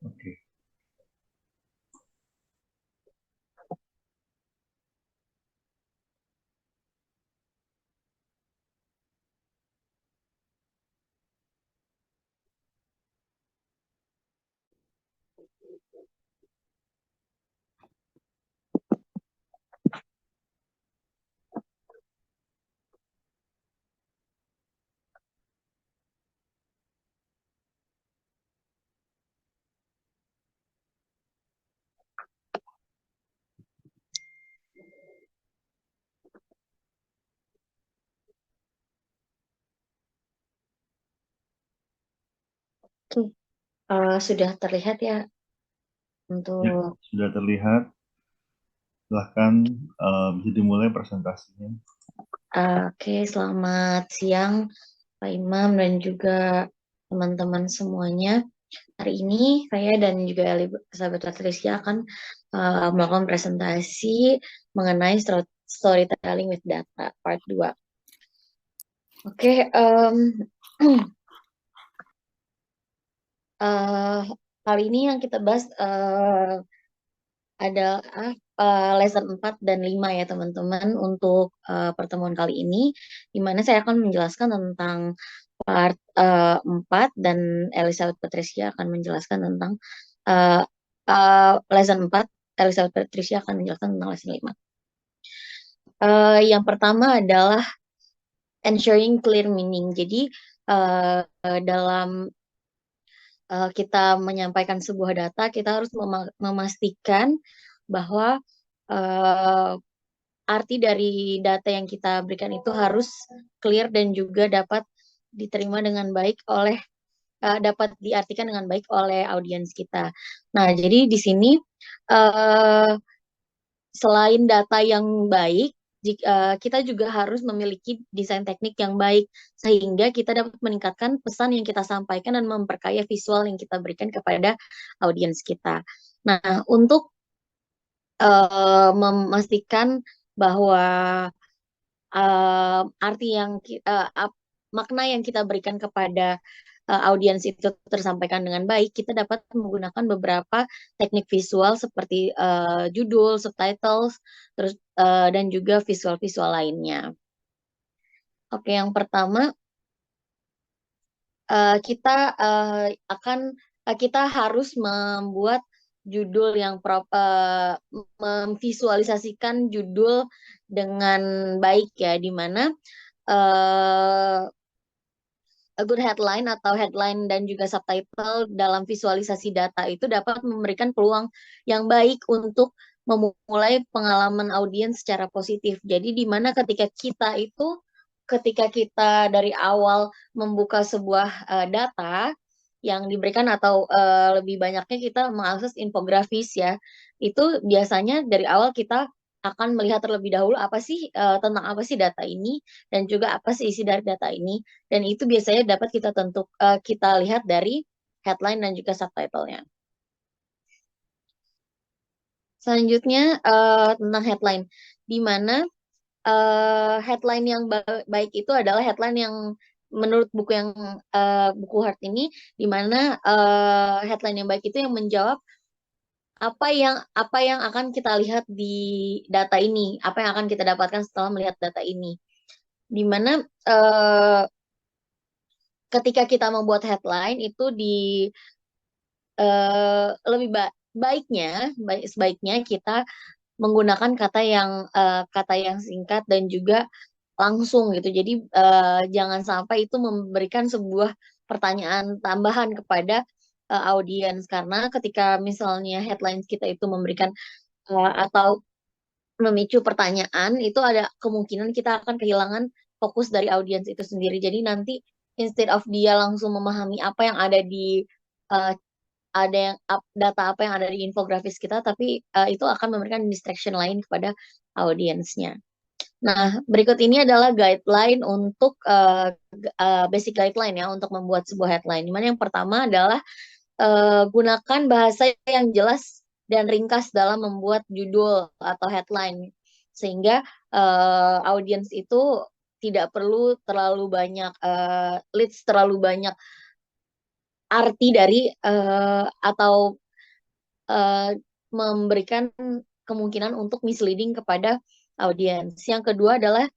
Oke. Oke, sudah terlihat ya Ya, untuk sudah terlihat. Silahkan bisa dimulai presentasinya. oke, selamat siang Pak Imam dan juga teman-teman semuanya. Hari ini saya dan juga sahabat Patricia akan melakukan presentasi mengenai storytelling with data part 2. Oke, eh, kali ini yang kita bahas ada lesson 4 dan 5 ya teman-teman untuk pertemuan kali ini, di mana saya akan menjelaskan tentang part 4 dan Elizabeth Patricia akan menjelaskan tentang uh, lesson 4. Elizabeth Patricia akan menjelaskan tentang lesson 5. Yang pertama adalah ensuring clear meaning. Jadi dalam kita menyampaikan sebuah data, kita harus memastikan bahwa uh, arti dari data yang kita berikan itu harus clear dan juga dapat diterima dengan baik oleh dapat diartikan dengan baik oleh audiens kita. Nah, jadi di sini uh, selain data yang baik, kita juga harus memiliki desain teknik yang baik sehingga kita dapat meningkatkan pesan yang kita sampaikan dan memperkaya visual yang kita berikan kepada audiens kita. Nah, untuk memastikan bahwa arti yang makna yang kita berikan kepada audiens itu tersampaikan dengan baik, kita dapat menggunakan beberapa teknik visual seperti judul, subtitles, terus dan juga visual-visual lainnya. Oke, yang pertama kita harus membuat judul yang memvisualisasikan judul dengan baik ya, di mana uh, a good headline atau headline dan juga subtitle dalam visualisasi data itu dapat memberikan peluang yang baik untuk memulai pengalaman audiens secara positif. Jadi di mana ketika kita dari awal membuka sebuah data yang diberikan atau lebih banyaknya kita mengakses infografis ya, itu biasanya dari awal kita akan melihat terlebih dahulu apa sih tentang apa sih data ini dan juga apa sih isi dari data ini, dan itu biasanya dapat kita lihat dari headline dan juga subtitlenya. Selanjutnya tentang headline, di mana headline yang baik itu adalah headline yang menurut buku Hart ini, di mana headline yang baik itu yang menjawab apa yang akan kita lihat di data ini, apa yang akan kita dapatkan setelah melihat data ini, di mana ketika kita membuat headline itu lebih sebaiknya kita menggunakan kata yang singkat dan juga langsung gitu. Jadi jangan sampai itu memberikan sebuah pertanyaan tambahan kepada audiens, karena ketika misalnya headlines kita itu memberikan atau memicu pertanyaan, itu ada kemungkinan kita akan kehilangan fokus dari audiens itu sendiri. Jadi nanti instead of dia langsung memahami apa yang ada di uh, data apa yang ada di infografis kita, tapi itu akan memberikan distraction lain kepada audiensnya. Nah, berikut ini adalah guideline untuk basic guideline ya untuk membuat sebuah headline. Dimana yang pertama adalah gunakan bahasa yang jelas dan ringkas dalam membuat judul atau headline, sehingga audiens itu tidak perlu terlalu banyak leads, terlalu banyak arti dari atau memberikan kemungkinan untuk misleading kepada audiens. Yang kedua adalah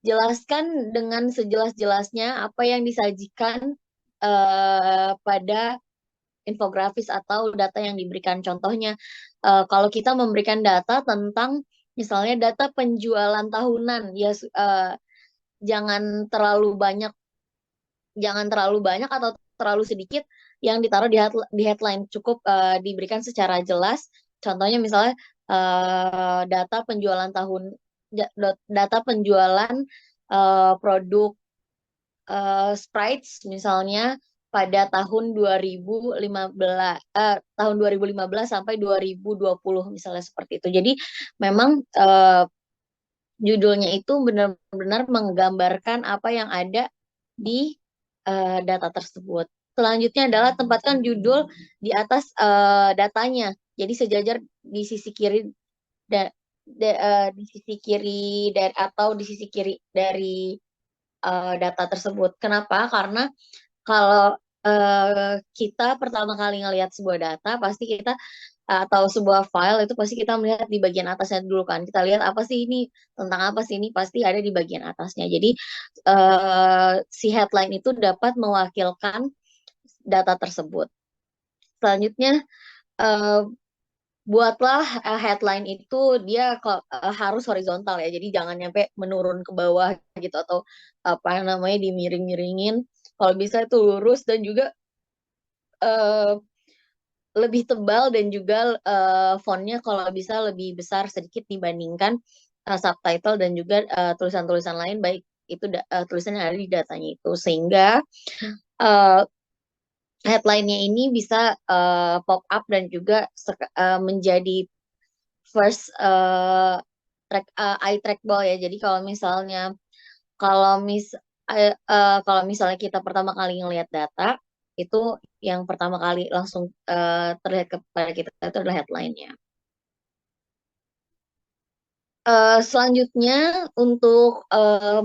jelaskan dengan sejelas-jelasnya apa yang disajikan pada infografis atau data yang diberikan. Contohnya, kalau kita memberikan data tentang misalnya data penjualan tahunan, ya jangan terlalu banyak, atau terlalu sedikit yang ditaruh di headline. Cukup diberikan secara jelas. Contohnya misalnya data penjualan data penjualan produk Sprites misalnya pada tahun 2015 sampai 2020 misalnya, seperti itu. Jadi memang judulnya itu benar-benar menggambarkan apa yang ada di data tersebut. Selanjutnya adalah tempatkan judul di atas datanya. Jadi sejajar di sisi kiri da, di sisi kiri dari atau di sisi kiri dari data tersebut. Kenapa? Karena kalau kita pertama kali ngelihat sebuah data, pasti kita atau sebuah file itu pasti kita melihat di bagian atasnya dulu kan. Kita lihat apa sih ini, tentang apa sih ini, pasti ada di bagian atasnya. Jadi si headline itu dapat mewakilkan data tersebut. Selanjutnya buatlah headline itu dia harus horizontal ya. Jadi jangan nyampe menurun ke bawah gitu, atau apa namanya dimiring-miringin. Kalau bisa itu lurus, dan juga lebih tebal, dan juga fontnya kalau bisa lebih besar sedikit dibandingkan subtitle dan juga tulisan-tulisan lain, baik itu tulisan yang ada di datanya itu, sehingga uh, headline-nya ini bisa pop up dan juga menjadi first eye trackball ya. Jadi kalau mis kalau misalnya kita pertama kali ngelihat data, itu yang pertama kali langsung terlihat kepada kita itu adalah headline-nya. Selanjutnya untuk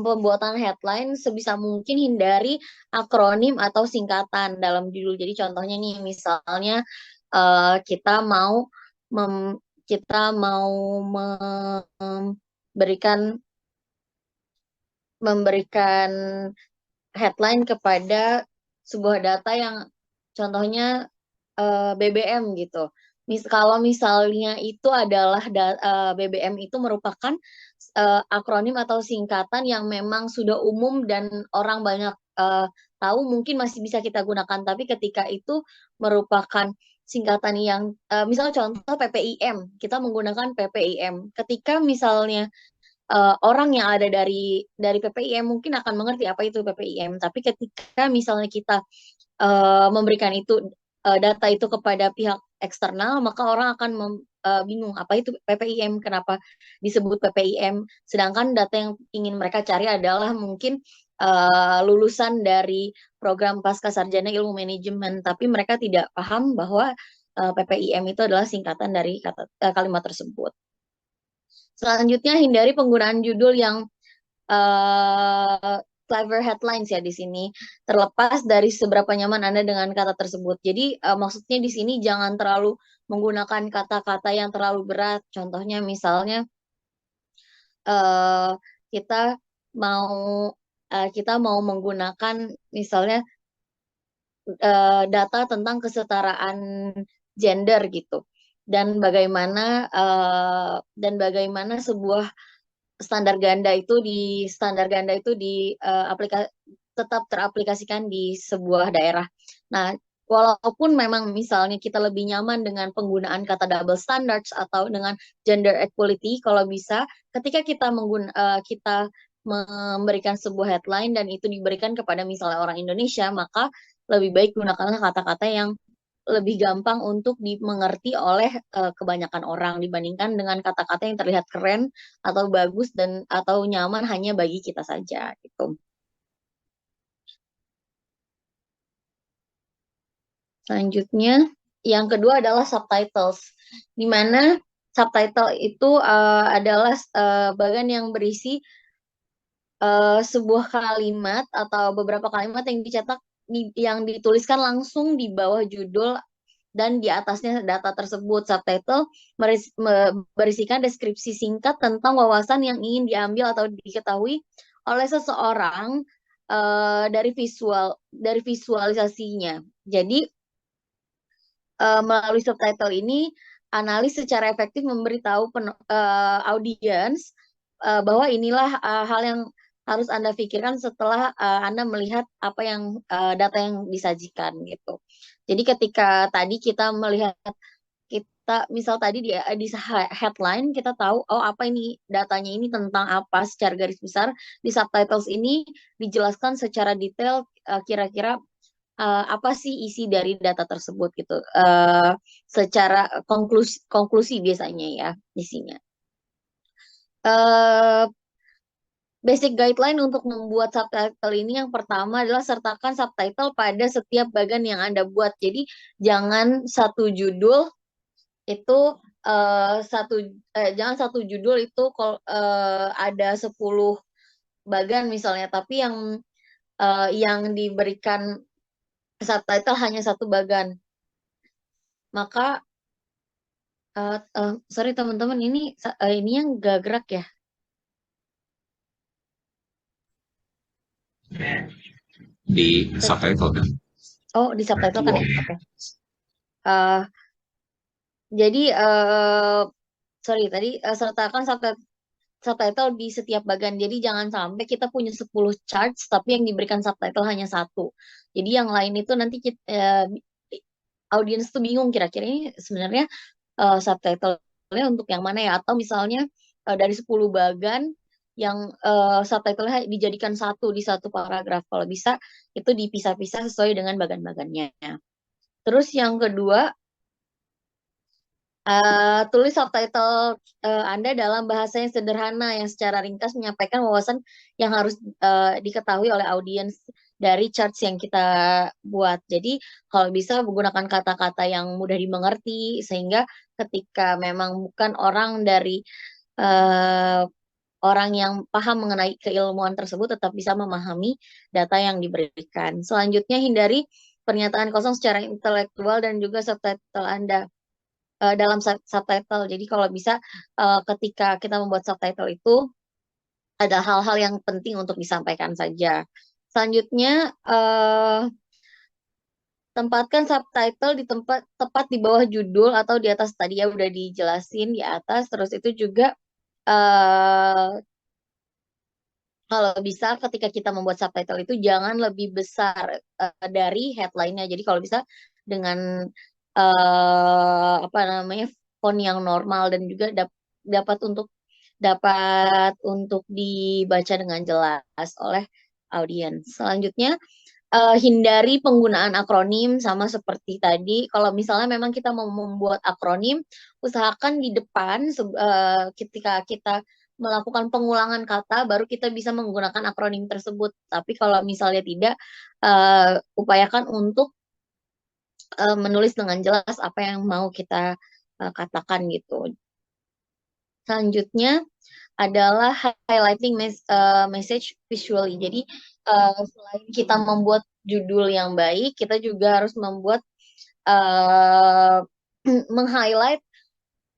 pembuatan headline, sebisa mungkin hindari akronim atau singkatan dalam judul. Jadi contohnya nih, misalnya kita mau mem, kita mau memberikan headline kepada sebuah data yang contohnya BBM gitu. Kalau misalnya itu adalah BBM itu merupakan akronim atau singkatan yang memang sudah umum dan orang banyak tahu, mungkin masih bisa kita gunakan. Tapi ketika itu merupakan singkatan yang misalnya contoh PPIM, kita menggunakan PPIM. Ketika misalnya orang yang ada dari PPIM mungkin akan mengerti apa itu PPIM. Tapi ketika misalnya kita memberikan data itu kepada pihak eksternal, maka orang akan bingung apa itu PPIM, kenapa disebut PPIM. Sedangkan data yang ingin mereka cari adalah mungkin lulusan dari program pasca sarjana ilmu manajemen, tapi mereka tidak paham bahwa PPIM itu adalah singkatan dari kalimat tersebut. Selanjutnya, hindari penggunaan judul yang clever headlines ya di sini, terlepas dari seberapa nyaman Anda dengan kata tersebut. Jadi maksudnya di sini jangan terlalu menggunakan kata-kata yang terlalu berat. Contohnya misalnya uh, kita mau kita mau menggunakan misalnya data tentang kesetaraan gender gitu, dan bagaimana sebuah standar ganda itu tetap teraplikasikan di sebuah daerah. Nah, walaupun memang misalnya kita lebih nyaman dengan penggunaan kata double standards atau dengan gender equality, kalau bisa ketika kita memberikan sebuah headline dan itu diberikan kepada misalnya orang Indonesia, maka lebih baik gunakanlah kata-kata yang lebih gampang untuk dimengerti oleh kebanyakan orang, dibandingkan dengan kata-kata yang terlihat keren atau bagus dan atau nyaman hanya bagi kita saja gitu. Selanjutnya, yang kedua adalah subtitles, di mana subtitle itu adalah bagian yang berisi sebuah kalimat atau beberapa kalimat yang dicetak yang dituliskan langsung di bawah judul dan di atasnya data tersebut. Subtitle berisikan deskripsi singkat tentang wawasan yang ingin diambil atau diketahui oleh seseorang dari visualisasinya. Jadi melalui subtitle ini analis secara efektif memberitahu audiens bahwa inilah hal yang harus Anda pikirkan setelah Anda melihat apa yang data yang disajikan gitu. Jadi ketika tadi kita melihat kita misal tadi di headline kita tahu oh apa ini datanya ini tentang apa secara garis besar, di subtitles ini dijelaskan secara detail kira-kira apa sih isi dari data tersebut gitu. Secara konklusi biasanya ya isinya. Basic guideline untuk membuat subtitle ini yang pertama adalah sertakan subtitle pada setiap bagian yang Anda buat. Jadi jangan satu judul itu jangan satu judul itu ada 10 bagian misalnya, tapi yang diberikan subtitle hanya satu bagian. Maka sorry teman-teman, ini yang gak gerak ya. Di subtitle kan? Oh, di subtitle kan ya? Oke. Jadi sorry tadi sertakan subtitle di setiap bagian. Jadi jangan sampai kita punya 10 charts tapi yang diberikan subtitle hanya satu. Jadi yang lain itu nanti audiens tuh bingung kira-kira ini sebenarnya subtitle-nya untuk yang mana ya, atau misalnya dari 10 bagian yang subtitle-nya dijadikan satu di satu paragraf. Kalau bisa itu dipisah-pisah sesuai dengan bagian-bagiannya. Terus yang kedua, tulis subtitle Anda dalam bahasa yang sederhana yang secara ringkas menyampaikan wawasan yang harus diketahui oleh audiens dari charts yang kita buat. Jadi kalau bisa menggunakan kata-kata yang mudah dimengerti sehingga ketika memang bukan orang dari orang yang paham mengenai keilmuan tersebut tetap bisa memahami data yang diberikan. Selanjutnya hindari pernyataan kosong secara intelektual dan juga subtitle Anda dalam subtitle. Jadi kalau bisa ketika kita membuat subtitle itu ada hal-hal yang penting untuk disampaikan saja. Selanjutnya tempatkan subtitle di tepat di bawah judul atau di atas, tadi ya udah dijelasin di atas. Terus itu juga kalau bisa ketika kita membuat subtitle itu jangan lebih besar dari headline-nya. Jadi kalau bisa dengan apa namanya font yang normal dan juga dapat untuk dibaca dengan jelas oleh audiens. Selanjutnya hindari penggunaan akronim sama seperti tadi. Kalau misalnya memang kita mau membuat akronim, usahakan di depan ketika kita melakukan pengulangan kata, baru kita bisa menggunakan akronim tersebut. Tapi kalau misalnya tidak, upayakan untuk menulis dengan jelas apa yang mau kita katakan gitu. Selanjutnya adalah highlighting message visually. Jadi selain kita membuat judul yang baik, kita juga harus membuat meng-highlight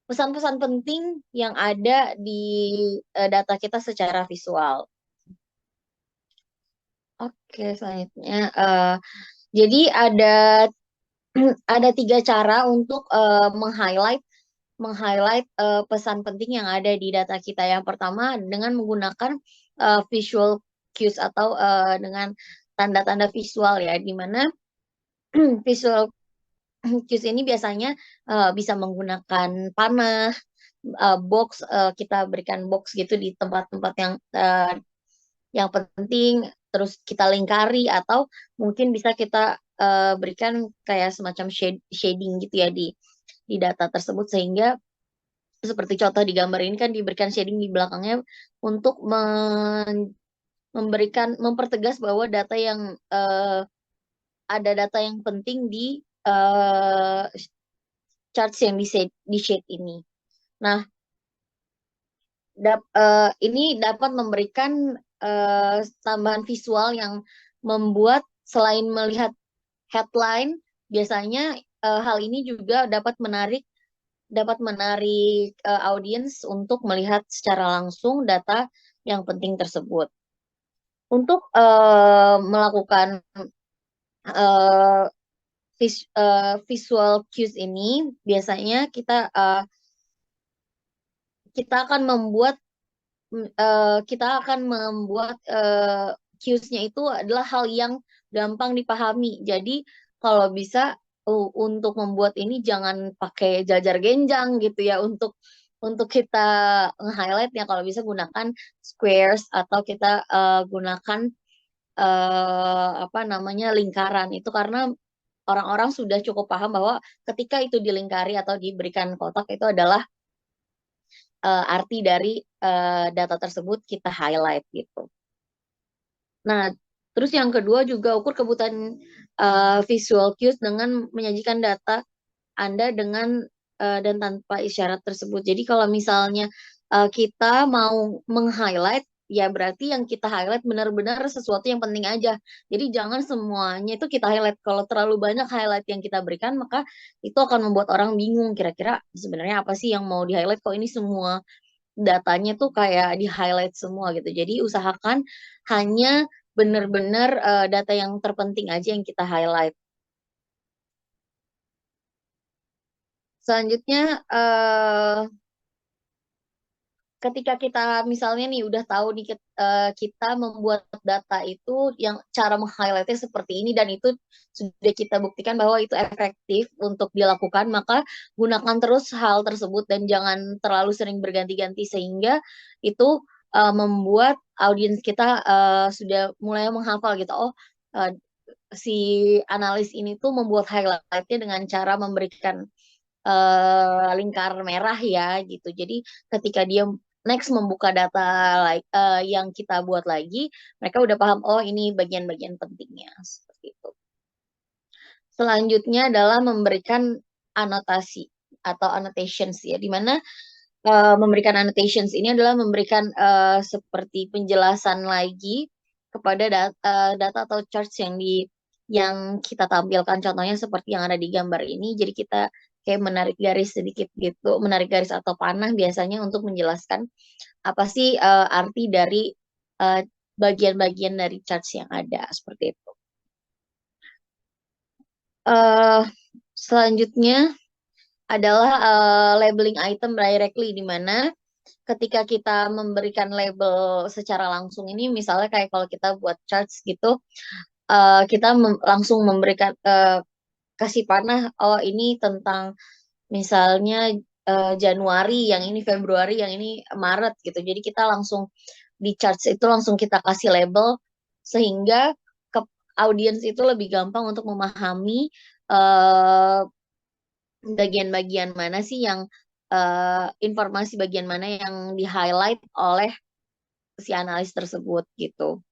pesan-pesan penting yang ada di data kita secara visual. Oke, selanjutnya. Jadi ada 3 cara untuk meng-highlight pesan penting yang ada di data kita. Yang pertama dengan menggunakan visual cues atau dengan tanda-tanda visual ya, di mana visual cues ini biasanya bisa menggunakan panah, box, kita berikan box gitu di tempat-tempat yang penting, terus kita lingkari atau mungkin bisa kita berikan kayak semacam shading gitu ya di data tersebut, sehingga seperti contoh di gambar ini kan diberikan shading di belakangnya untuk mempertegas bahwa ada data yang penting di charts yang di shade ini. Nah, ini dapat memberikan tambahan visual yang membuat selain melihat headline, biasanya hal ini juga dapat menarik audiens untuk melihat secara langsung data yang penting tersebut. Untuk melakukan visual cues ini, biasanya kita akan membuat cues-nya itu adalah hal yang gampang dipahami. Jadi kalau bisa untuk membuat ini jangan pakai jajar genjang gitu ya, untuk kita nge-highlight-nya. Kalau bisa gunakan squares atau kita gunakan lingkaran. Itu karena orang-orang sudah cukup paham bahwa ketika itu dilingkari atau diberikan kotak, itu adalah arti dari data tersebut kita highlight gitu. Nah, terus yang kedua juga ukur kebutuhan visual cues dengan menyajikan data Anda dengan dan tanpa isyarat tersebut. Jadi kalau misalnya kita mau meng-highlight, ya berarti yang kita highlight benar-benar sesuatu yang penting aja. Jadi jangan semuanya itu kita highlight. Kalau terlalu banyak highlight yang kita berikan, maka itu akan membuat orang bingung. Kira-kira sebenarnya apa sih yang mau di-highlight, kok ini semua datanya tuh kayak di-highlight semua gitu. Jadi usahakan hanya benar-benar data yang terpenting aja yang kita highlight. Selanjutnya, ketika kita misalnya nih udah tahu nih kita membuat data itu yang cara meng-highlightnya seperti ini dan itu sudah kita buktikan bahwa itu efektif untuk dilakukan, maka gunakan terus hal tersebut dan jangan terlalu sering berganti-ganti sehingga itu membuat audiens kita sudah mulai menghafal gitu. Oh, si analis ini tuh membuat highlightnya dengan cara memberikan lingkar merah ya gitu. Jadi ketika dia next membuka data yang kita buat lagi, mereka udah paham, oh ini bagian-bagian pentingnya seperti itu. Selanjutnya adalah memberikan anotasi atau annotations ya, dimana memberikan annotations ini adalah memberikan seperti penjelasan lagi kepada data atau charts yang kita tampilkan. Contohnya seperti yang ada di gambar ini. Jadi kita kayak menarik garis sedikit gitu, menarik garis atau panah biasanya untuk menjelaskan apa sih arti dari bagian-bagian dari charts yang ada seperti itu. Selanjutnya adalah labeling item directly, di mana ketika kita memberikan label secara langsung ini, misalnya kayak kalau kita buat charts gitu, kita langsung memberikan kasih panah, oh ini tentang misalnya Januari, yang ini Februari, yang ini Maret gitu. Jadi kita langsung di charts itu langsung kita kasih label sehingga ke audiens itu lebih gampang untuk memahami bagian-bagian mana sih yang informasi bagian mana yang di-highlight oleh si analis tersebut gitu.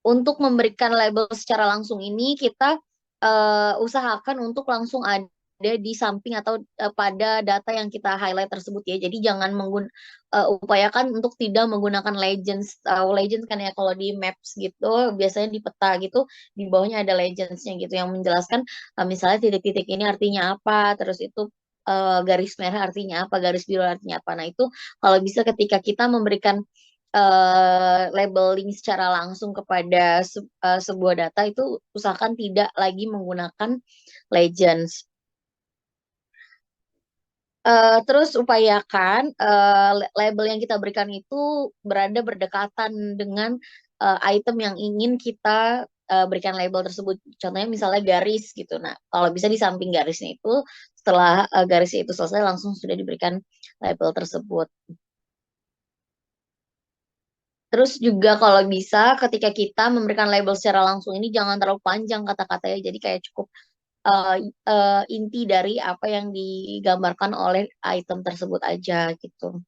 Untuk memberikan label secara langsung ini, kita usahakan untuk langsung ada di samping atau pada data yang kita highlight tersebut ya. Jadi jangan upayakan untuk tidak menggunakan legends. Legends kan ya kalau di maps gitu, biasanya di peta gitu, di bawahnya ada legendsnya gitu yang menjelaskan misalnya titik-titik ini artinya apa, terus itu garis merah artinya apa, garis biru artinya apa. Nah itu kalau bisa ketika kita memberikan labeling secara langsung kepada sebuah data, itu usahakan tidak lagi menggunakan legends. Terus upayakan label yang kita berikan itu berada berdekatan dengan item yang ingin kita berikan label tersebut. Contohnya misalnya garis gitu. Nah, kalau bisa di samping garisnya itu, setelah garisnya itu selesai, langsung sudah diberikan label tersebut. Terus juga kalau bisa ketika kita memberikan label secara langsung ini jangan terlalu panjang kata-katanya, jadi kayak cukup inti dari apa yang digambarkan oleh item tersebut aja gitu.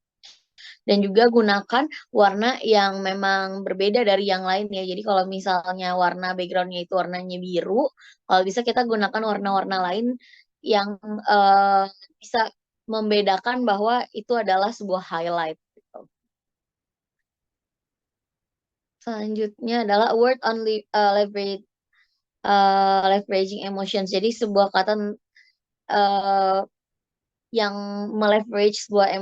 Dan juga gunakan warna yang memang berbeda dari yang lain ya. Jadi kalau misalnya warna backgroundnya itu warnanya biru, kalau bisa kita gunakan warna-warna lain yang bisa membedakan bahwa itu adalah sebuah highlight. Selanjutnya adalah word on leveraging emotions. Jadi sebuah kata uh, yang meleverage sebuah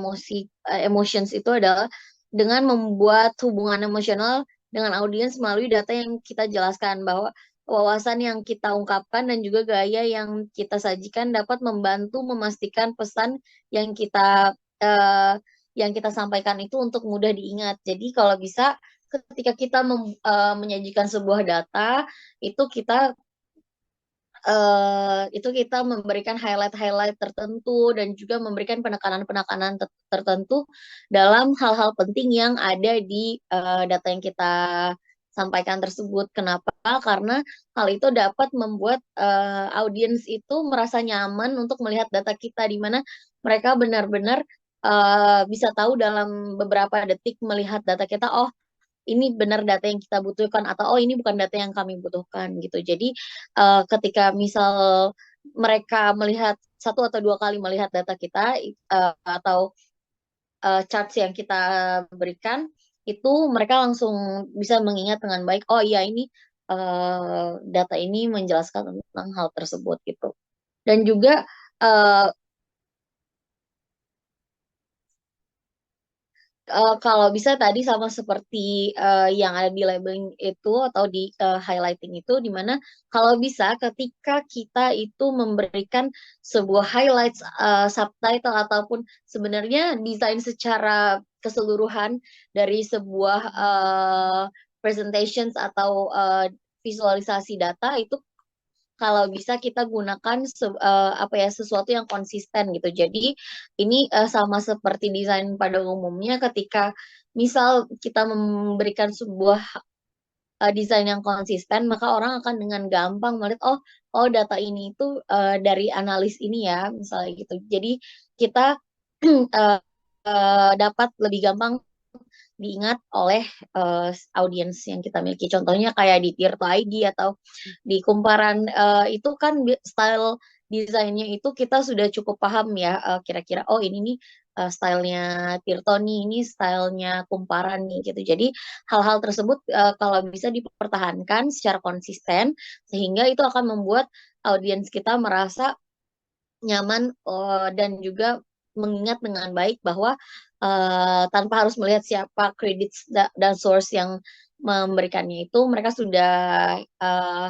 emotions itu adalah dengan membuat hubungan emosional dengan audiens melalui data yang kita jelaskan, bahwa wawasan yang kita ungkapkan dan juga gaya yang kita sajikan dapat membantu memastikan pesan yang kita sampaikan itu untuk mudah diingat. Jadi kalau bisa ketika kita menyajikan sebuah data itu kita memberikan highlight-highlight tertentu dan juga memberikan penekanan-penekanan tertentu dalam hal-hal penting yang ada di data yang kita sampaikan tersebut. Kenapa? Karena hal itu dapat membuat audiens itu merasa nyaman untuk melihat data kita, di mana mereka benar-benar bisa tahu dalam beberapa detik melihat data kita, oh ini benar data yang kita butuhkan, atau oh ini bukan data yang kami butuhkan gitu. Jadi ketika misal mereka melihat satu atau dua kali melihat data kita atau charts yang kita berikan, itu mereka langsung bisa mengingat dengan baik, oh iya ini data ini menjelaskan tentang hal tersebut gitu. Dan juga kalau bisa tadi sama seperti yang ada di labeling itu atau di highlighting itu, dimana kalau bisa ketika kita itu memberikan sebuah highlights, subtitle ataupun sebenarnya desain secara keseluruhan dari sebuah presentations atau visualisasi data itu, kalau bisa kita gunakan sesuatu yang konsisten gitu. Jadi ini sama seperti desain pada umumnya, ketika misal kita memberikan sebuah desain yang konsisten, maka orang akan dengan gampang melihat, oh data ini itu dari analis ini ya, misalnya gitu. Jadi kita dapat lebih gampang diingat oleh audiens yang kita miliki. Contohnya kayak di Tirto ID atau di Kumparan, itu kan style desainnya itu kita sudah cukup paham ya, kira-kira oh ini nih stylenya Tirto nih, ini stylenya Kumparan nih gitu. Jadi hal-hal tersebut kalau bisa dipertahankan secara konsisten, sehingga itu akan membuat audiens kita merasa nyaman dan juga mengingat dengan baik bahwa tanpa harus melihat siapa credits dan source yang memberikannya, itu mereka sudah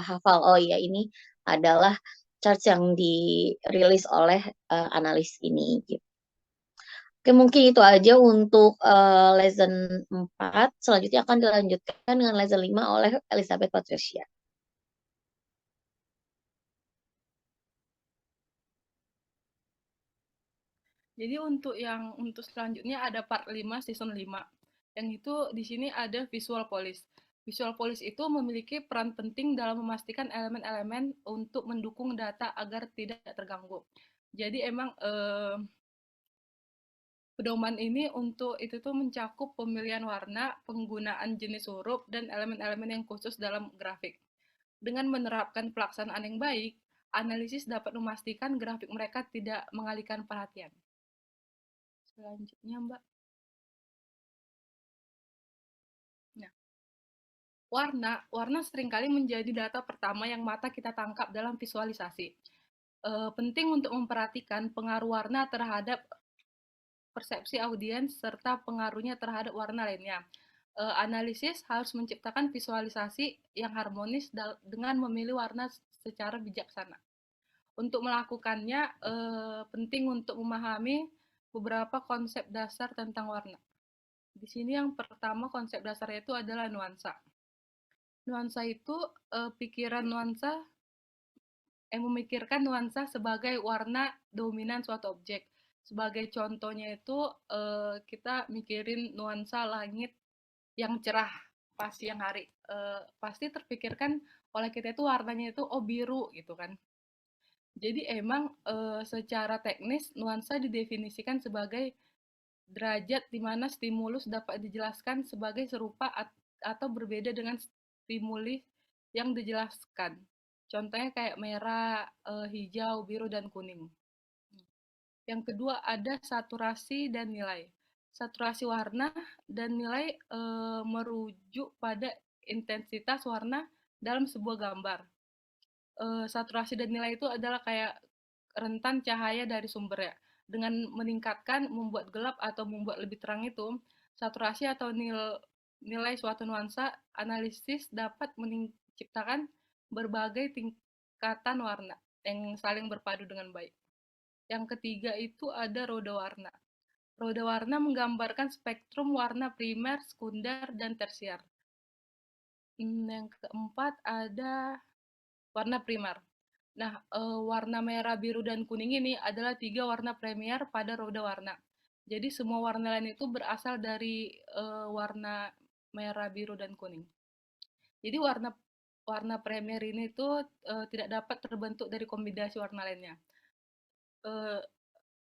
hafal, oh ya ini adalah charts yang dirilis oleh analis ini gitu. Oke, mungkin itu aja untuk lesson 4. Selanjutnya akan dilanjutkan dengan lesson 5 oleh Elizabeth Patricia. Jadi untuk selanjutnya ada part 5 season 5. Yang itu di sini ada visual police. Visual police itu memiliki peran penting dalam memastikan elemen-elemen untuk mendukung data agar tidak terganggu. Jadi emang pedoman ini untuk itu tuh mencakup pemilihan warna, penggunaan jenis huruf, dan elemen-elemen yang khusus dalam grafik. Dengan menerapkan pelaksanaan yang baik, analisis dapat memastikan grafik mereka tidak mengalihkan perhatian. Selanjutnya, Mbak. Nah, warna seringkali menjadi data pertama yang mata kita tangkap dalam visualisasi. Penting untuk memperhatikan pengaruh warna terhadap persepsi audiens serta pengaruhnya terhadap warna lainnya. Analisis harus menciptakan visualisasi yang harmonis dengan memilih warna secara bijaksana. Untuk melakukannya, penting untuk memahami beberapa konsep dasar tentang warna. Di sini yang pertama konsep dasarnya itu adalah nuansa. Nuansa itu memikirkan nuansa sebagai warna dominan suatu objek. Sebagai contohnya itu kita mikirin nuansa langit yang cerah pas siang hari. Pasti terpikirkan oleh kita itu warnanya itu biru gitu kan. Jadi emang secara teknis nuansa didefinisikan sebagai derajat di mana stimulus dapat dijelaskan sebagai serupa atau berbeda dengan stimuli yang dijelaskan. Contohnya kayak merah, hijau, biru, dan kuning. Yang kedua ada saturasi dan nilai. saturasi warna dan nilai merujuk pada intensitas warna dalam sebuah gambar. Saturasi dan nilai itu adalah kayak rentan cahaya dari sumber ya. Dengan meningkatkan, membuat gelap atau membuat lebih terang itu, saturasi atau nilai suatu nuansa, analisis dapat menciptakan berbagai tingkatan warna yang saling berpadu dengan baik. Yang ketiga itu ada roda warna. Roda warna menggambarkan spektrum warna primer, sekunder, dan tersier. Yang keempat ada warna primer. Nah, warna merah, biru, dan kuning ini adalah 3 warna premier pada roda warna. Jadi semua warna lain itu berasal dari warna merah, biru, dan kuning. Jadi warna premier ini tuh tidak dapat terbentuk dari kombinasi warna lainnya.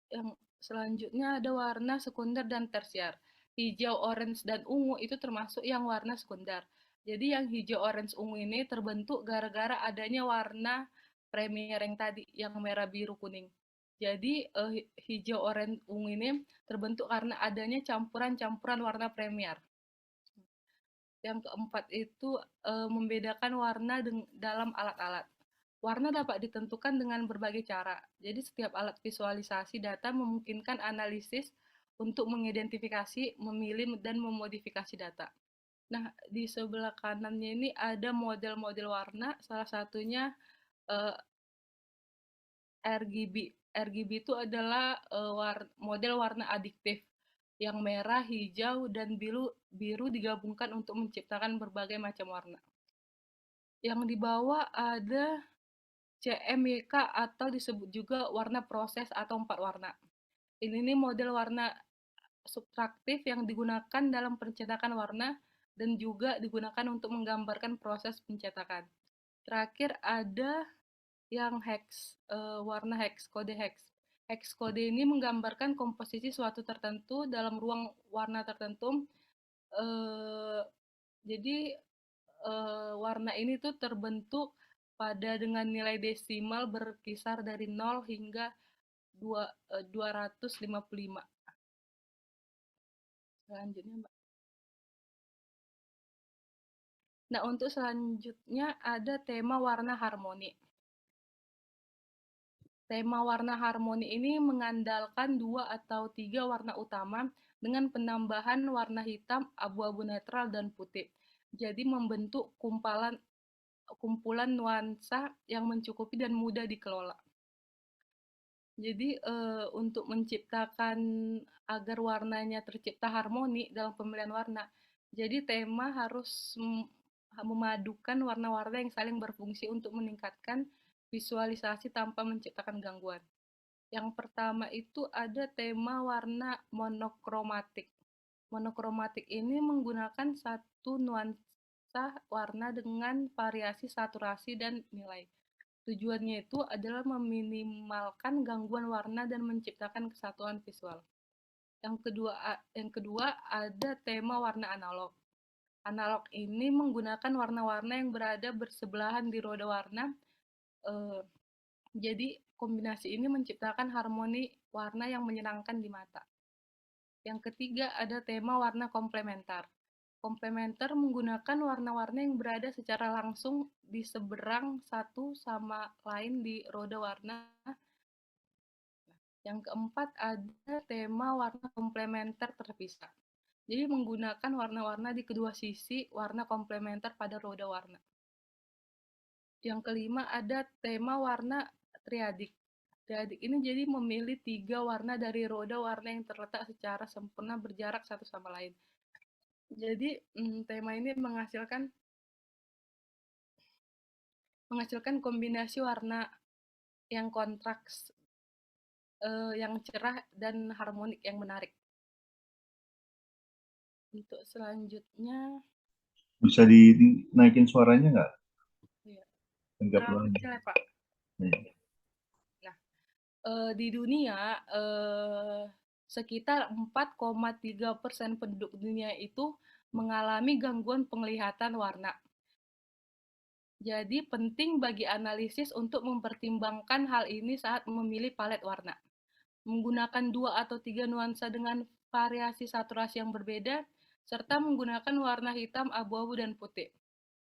Yang selanjutnya ada warna sekunder dan tersier. Hijau, orange, dan ungu itu termasuk yang warna sekunder. Jadi yang hijau, orange, ungu ini terbentuk gara-gara adanya warna premier yang tadi, yang merah, biru, kuning. Jadi hijau, orange, ungu ini terbentuk karena adanya campuran-campuran warna premier. Yang keempat itu membedakan warna dalam alat-alat. Warna dapat ditentukan dengan berbagai cara. Jadi setiap alat visualisasi data memungkinkan analisis untuk mengidentifikasi, memilih, dan memodifikasi data. Nah, di sebelah kanannya ini ada model-model warna, salah satunya RGB. RGB itu adalah model warna adiktif, yang merah, hijau, dan biru digabungkan untuk menciptakan berbagai macam warna. Yang di bawah ada CMYK atau disebut juga warna proses atau 4 warna. Ini model warna subtraktif yang digunakan dalam pencetakan warna dan juga digunakan untuk menggambarkan proses pencetakan. Terakhir ada yang hex, warna hex, kode hex. Hex kode ini menggambarkan komposisi suatu tertentu dalam ruang warna tertentu. Jadi warna ini tuh terbentuk pada dengan nilai desimal berkisar dari 0 hingga 255. Selanjutnya, Mbak. Nah, untuk selanjutnya ada tema warna harmoni. Tema warna harmoni ini mengandalkan 2 atau 3 warna utama dengan penambahan warna hitam, abu-abu netral, dan putih. Jadi membentuk kumpulan nuansa yang mencukupi dan mudah dikelola. Jadi untuk menciptakan agar warnanya tercipta harmoni dalam pemilihan warna, jadi tema harus memadukan warna-warna yang saling berfungsi untuk meningkatkan visualisasi tanpa menciptakan gangguan. Yang pertama itu ada tema warna monokromatik. Monokromatik ini menggunakan satu nuansa warna dengan variasi saturasi dan nilai. Tujuannya itu adalah meminimalkan gangguan warna dan menciptakan kesatuan visual. Yang kedua ada tema warna analog. Analog ini menggunakan warna-warna yang berada bersebelahan di roda warna. Jadi kombinasi ini menciptakan harmoni warna yang menyenangkan di mata. Yang ketiga ada tema warna komplementer. Komplementer menggunakan warna-warna yang berada secara langsung di seberang satu sama lain di roda warna. Yang keempat ada tema warna komplementer terpisah. Jadi menggunakan warna-warna di kedua sisi warna komplementer pada roda warna. Yang kelima ada tema warna triadik. Triadik ini jadi memilih 3 warna dari roda warna yang terletak secara sempurna berjarak satu sama lain. Jadi tema ini menghasilkan kombinasi warna yang kontraks, yang cerah dan harmonik yang menarik. Untuk selanjutnya bisa dinaikin suaranya nggak? Iya. Enggak Terlalu kecil ya, Pak. Iya. Nah, di dunia sekitar 4,3% penduduk dunia itu mengalami gangguan penglihatan warna. Jadi penting bagi analisis untuk mempertimbangkan hal ini saat memilih palet warna. Menggunakan 2 atau 3 nuansa dengan variasi saturasi yang berbeda, serta menggunakan warna hitam, abu-abu, dan putih.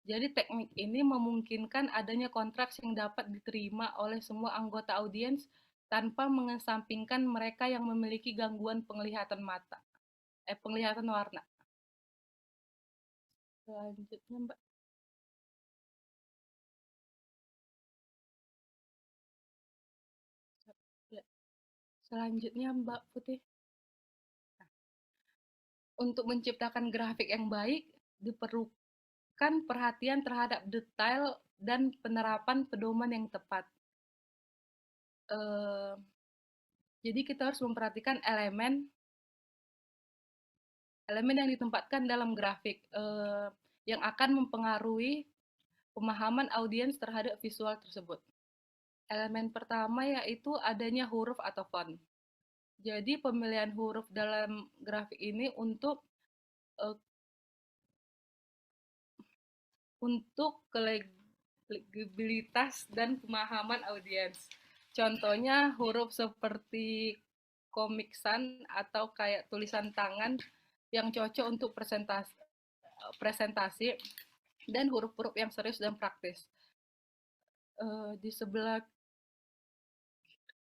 Jadi teknik ini memungkinkan adanya kontraks yang dapat diterima oleh semua anggota audiens tanpa mengesampingkan mereka yang memiliki gangguan penglihatan penglihatan warna. Selanjutnya, Mbak. Selanjutnya, Mbak Putih. Untuk menciptakan grafik yang baik, diperlukan perhatian terhadap detail dan penerapan pedoman yang tepat. Jadi kita harus memperhatikan elemen yang ditempatkan dalam grafik yang akan mempengaruhi pemahaman audiens terhadap visual tersebut. Elemen pertama yaitu adanya huruf atau font. Jadi pemilihan huruf dalam grafik ini untuk legibilitas dan pemahaman audiens. Contohnya huruf seperti Comic Sans atau kayak tulisan tangan yang cocok untuk presentasi dan huruf-huruf yang serius dan praktis. Di sebelah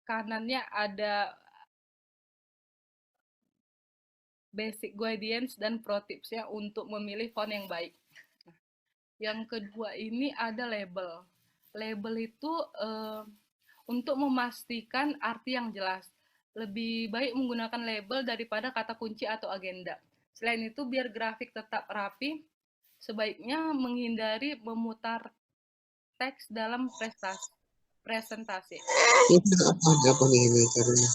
kanannya ada basic guidance dan pro tipsnya untuk memilih font yang baik. Yang kedua ini ada label. Label itu untuk memastikan arti yang jelas. Lebih baik menggunakan label daripada kata kunci atau agenda. Selain itu, biar grafik tetap rapi, sebaiknya menghindari memutar teks dalam presentasi. Itu apa nih ini caranya?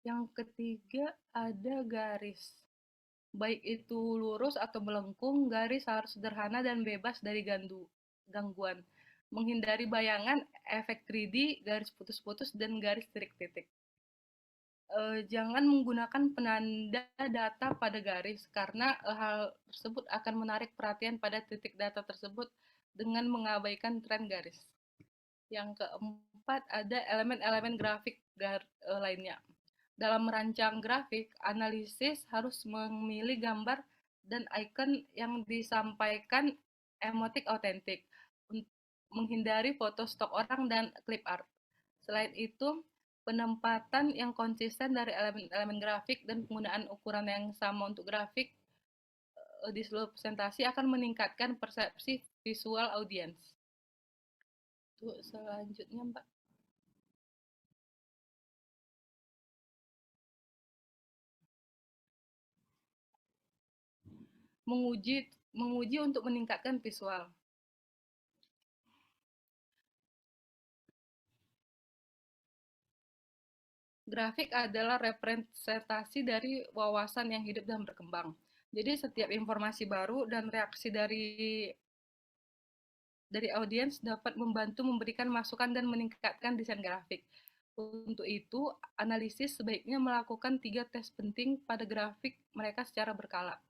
Yang ketiga ada garis. Baik itu lurus atau melengkung, garis harus sederhana dan bebas dari gangguan. Menghindari bayangan, efek 3D, garis putus-putus, dan garis titik-titik. Jangan menggunakan penanda data pada garis, karena hal tersebut akan menarik perhatian pada titik data tersebut dengan mengabaikan tren garis. Yang keempat ada elemen-elemen grafik lainnya. Dalam merancang grafik, analisis harus memilih gambar dan icon yang disampaikan emotik autentik, menghindari foto stok orang dan clip art. Selain itu, penempatan yang konsisten dari elemen-elemen grafik dan penggunaan ukuran yang sama untuk grafik di seluruh presentasi akan meningkatkan persepsi visual audiens. Itu selanjutnya, Mbak. Menguji untuk meningkatkan visual. Grafik adalah representasi dari wawasan yang hidup dan berkembang. Jadi setiap informasi baru dan reaksi dari audiens dapat membantu memberikan masukan dan meningkatkan desain grafik. Untuk itu, analisis sebaiknya melakukan 3 tes penting pada grafik mereka secara berkala.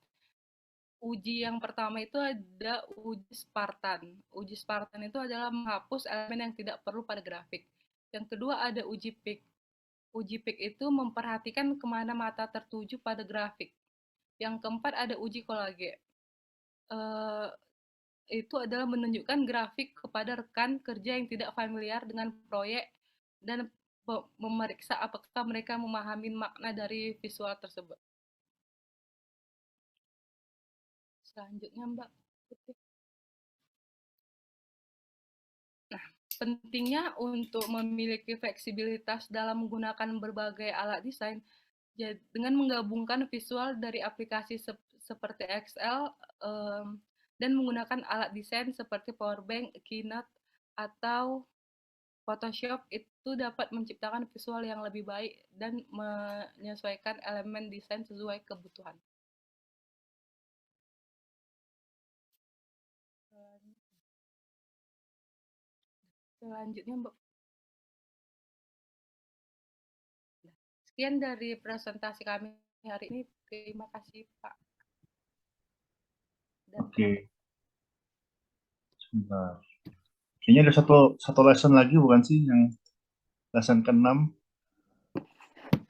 Uji yang pertama itu ada uji Spartan. Uji Spartan itu adalah menghapus elemen yang tidak perlu pada grafik. Yang kedua ada uji Peak. Uji Peak itu memperhatikan kemana mata tertuju pada grafik. Yang keempat ada uji Collage. Itu adalah menunjukkan grafik kepada rekan kerja yang tidak familiar dengan proyek dan memeriksa apakah mereka memahami makna dari visual tersebut. Selanjutnya, Mbak Putih. Nah, pentingnya untuk memiliki fleksibilitas dalam menggunakan berbagai alat desain dengan menggabungkan visual dari aplikasi seperti Excel dan menggunakan alat desain seperti Powerbank, Keynote, atau Photoshop itu dapat menciptakan visual yang lebih baik dan menyesuaikan elemen desain sesuai kebutuhan. Selanjutnya, Mbak. Sekian dari presentasi kami hari ini. Terima kasih, Pak. Oke. Sebentar. Kayaknya ada satu lesson lagi bukan sih yang lesson ke-6?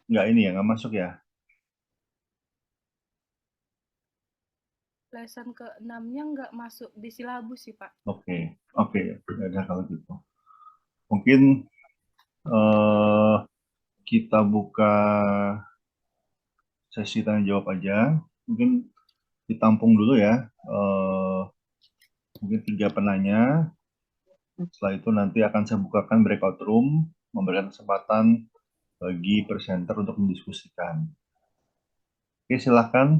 Nggak ini ya, nggak masuk ya? Lesson ke-6-nya nggak masuk di silabus sih, Pak. Oke, ya udah kalau gitu. Mungkin kita buka sesi tanya jawab aja. Mungkin ditampung dulu ya. Mungkin 3 penanya. Setelah itu nanti akan saya bukakan breakout room, memberikan kesempatan bagi presenter untuk mendiskusikan. Oke, silahkan.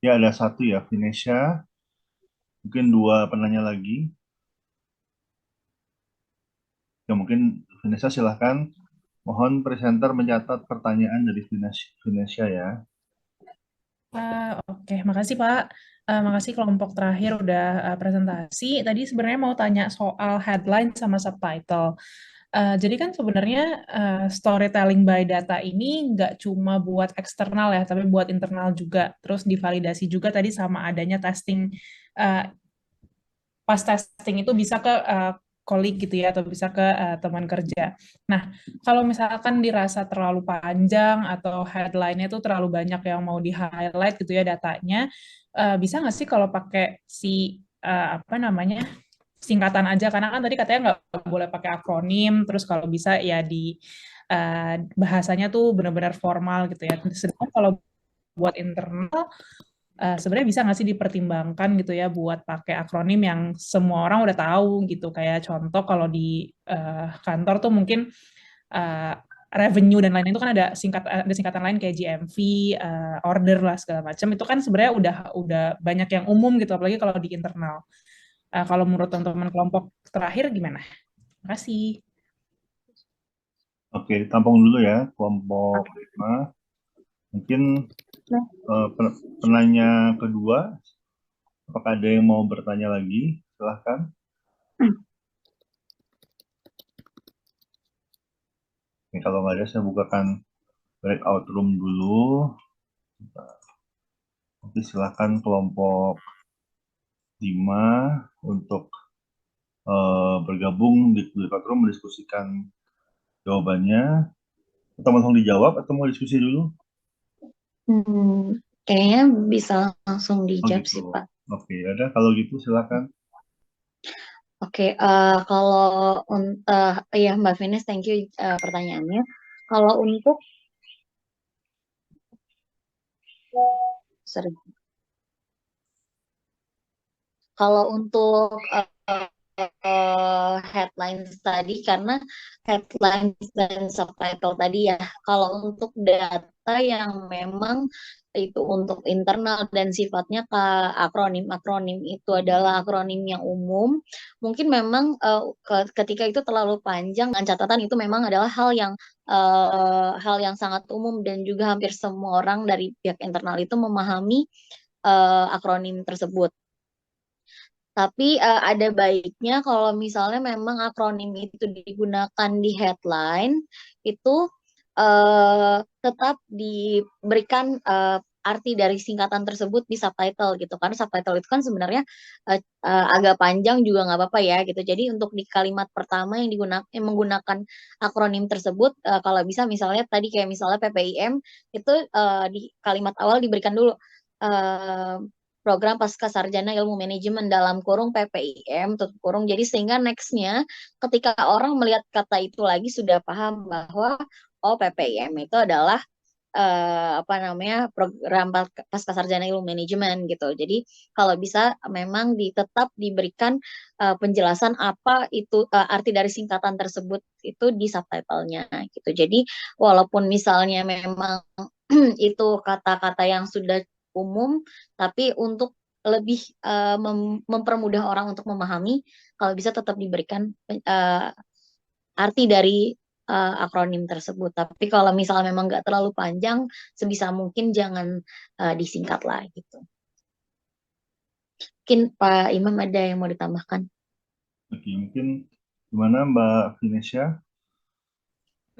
Ya, ada satu ya, Vinesha. Mungkin 2 penanya lagi. Ya, mungkin Vinesha silahkan. Mohon presenter mencatat pertanyaan dari Vinesha ya. Oke, makasih Pak. Makasih kelompok terakhir udah presentasi. Tadi sebenarnya mau tanya soal headline sama subtitle. Jadi kan sebenarnya storytelling by data ini nggak cuma buat eksternal ya, tapi buat internal juga. Terus divalidasi juga tadi sama adanya testing. Pas testing itu bisa ke colleague gitu ya, atau bisa ke teman kerja. Nah, kalau misalkan dirasa terlalu panjang atau headline-nya itu terlalu banyak yang mau di-highlight gitu ya datanya, bisa nggak sih kalau pakai si apa namanya singkatan aja? Karena kan tadi katanya nggak boleh pakai akronim, terus kalau bisa ya di bahasanya tuh benar-benar formal gitu ya. Sedangkan kalau buat internal, sebenarnya bisa nggak sih dipertimbangkan gitu ya buat pakai akronim yang semua orang udah tahu gitu. Kayak contoh kalau di kantor tuh mungkin revenue dan lain-lain itu kan ada singkatan lain kayak GMV, order lah segala macam. Itu kan sebenarnya udah banyak yang umum gitu, apalagi kalau di internal. Kalau menurut teman-teman kelompok terakhir gimana? Terima kasih. Oke, tampung dulu ya, kelompok 5. Mungkin penanya kedua, apakah ada yang mau bertanya lagi? Silahkan. Oke, kalau nggak ada, saya bukakan breakout room dulu. Oke, silahkan kelompok 5 untuk bergabung di breakout room mendiskusikan jawabannya. Atau langsung dijawab atau mau diskusi dulu? Kayaknya bisa langsung dijawab gitu. sih, Pak. Oke, ada kalau gitu silakan. Oke, kalau ya Mbak Venus, thank you pertanyaannya. Kalau untuk sorry. Kalau untuk headlines tadi, karena headlines dan subtitle tadi ya, kalau untuk data yang memang itu untuk internal dan sifatnya ke akronim itu adalah akronim yang umum, mungkin memang ketika itu terlalu panjang, dan catatan itu memang adalah hal yang sangat umum dan juga hampir semua orang dari pihak internal itu memahami akronim tersebut. Tapi ada baiknya kalau misalnya memang akronim itu digunakan di headline, itu tetap diberikan arti dari singkatan tersebut di subtitle gitu. Karena subtitle itu kan sebenarnya agak panjang juga nggak apa-apa ya gitu. Jadi untuk di kalimat pertama yang menggunakan akronim tersebut, kalau bisa misalnya tadi kayak misalnya PPIM, itu di kalimat awal diberikan dulu program pasca sarjana ilmu manajemen dalam kurung PPIM tutup kurung. Jadi sehingga nextnya ketika orang melihat kata itu lagi sudah paham bahwa PPIM itu adalah program pasca sarjana ilmu manajemen gitu. Jadi kalau bisa memang tetap diberikan penjelasan apa itu arti dari singkatan tersebut itu di subtitlenya gitu. Jadi walaupun misalnya memang itu kata-kata yang sudah umum, tapi untuk lebih mempermudah orang untuk memahami, kalau bisa tetap diberikan arti dari akronim tersebut. Tapi kalau misalnya memang nggak terlalu panjang, sebisa mungkin jangan disingkat lah gitu. Mungkin Pak Imam ada yang mau ditambahkan? Oke, mungkin gimana Mbak Vinesha?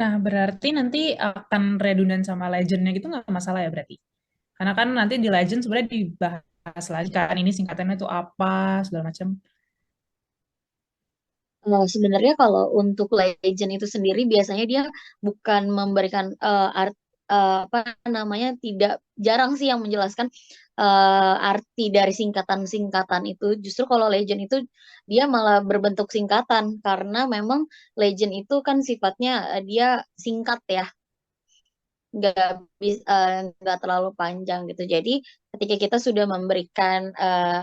Nah, berarti nanti akan redundant sama legend-nya gitu nggak masalah ya berarti? Karena kan nanti di legend sebenarnya dibahas lagi kan ini singkatannya itu apa segala macam. Sebenarnya kalau untuk legend itu sendiri biasanya dia bukan memberikan apa namanya, tidak jarang sih yang menjelaskan arti dari singkatan-singkatan itu. Justru kalau legend itu dia malah berbentuk singkatan karena memang legend itu kan sifatnya dia singkat ya, nggak terlalu panjang gitu. Jadi ketika kita sudah memberikan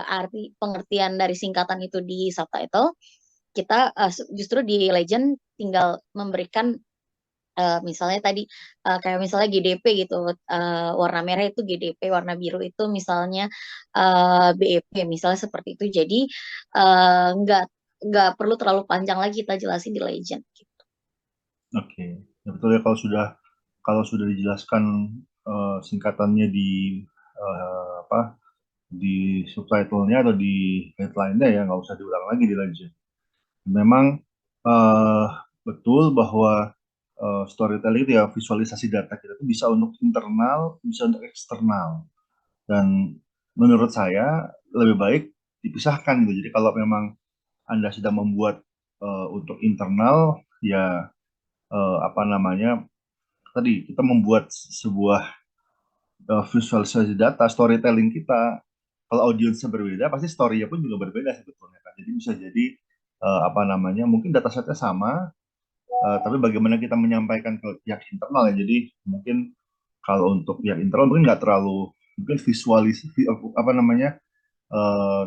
arti pengertian dari singkatan itu di subtitle, kita justru di legend tinggal memberikan misalnya tadi kayak misalnya GDP gitu, warna merah itu GDP, warna biru itu misalnya BEP, misalnya seperti itu. Jadi nggak perlu terlalu panjang lagi kita jelasin di legend gitu. Oke, ya betul ya, kalau sudah dijelaskan singkatannya di apa, di subtitlenya atau di headline-nya, ya nggak usah diulang lagi di legend. Memang eh, betul bahwa storytelling itu ya visualisasi data kita itu bisa untuk internal, bisa untuk eksternal. Dan menurut saya lebih baik dipisahkan gitu. Jadi kalau memang Anda sedang membuat untuk internal, ya apa namanya, tadi kita membuat sebuah visualisasi data, storytelling kita. Kalau audiensnya berbeda, pasti story-nya pun juga berbeda sebetulnya kan. Jadi bisa jadi apa namanya, mungkin datasetnya sama, tapi bagaimana kita menyampaikan ke pihak internal ya. Jadi mungkin kalau untuk pihak internal mungkin nggak terlalu, mungkin apa namanya, eh,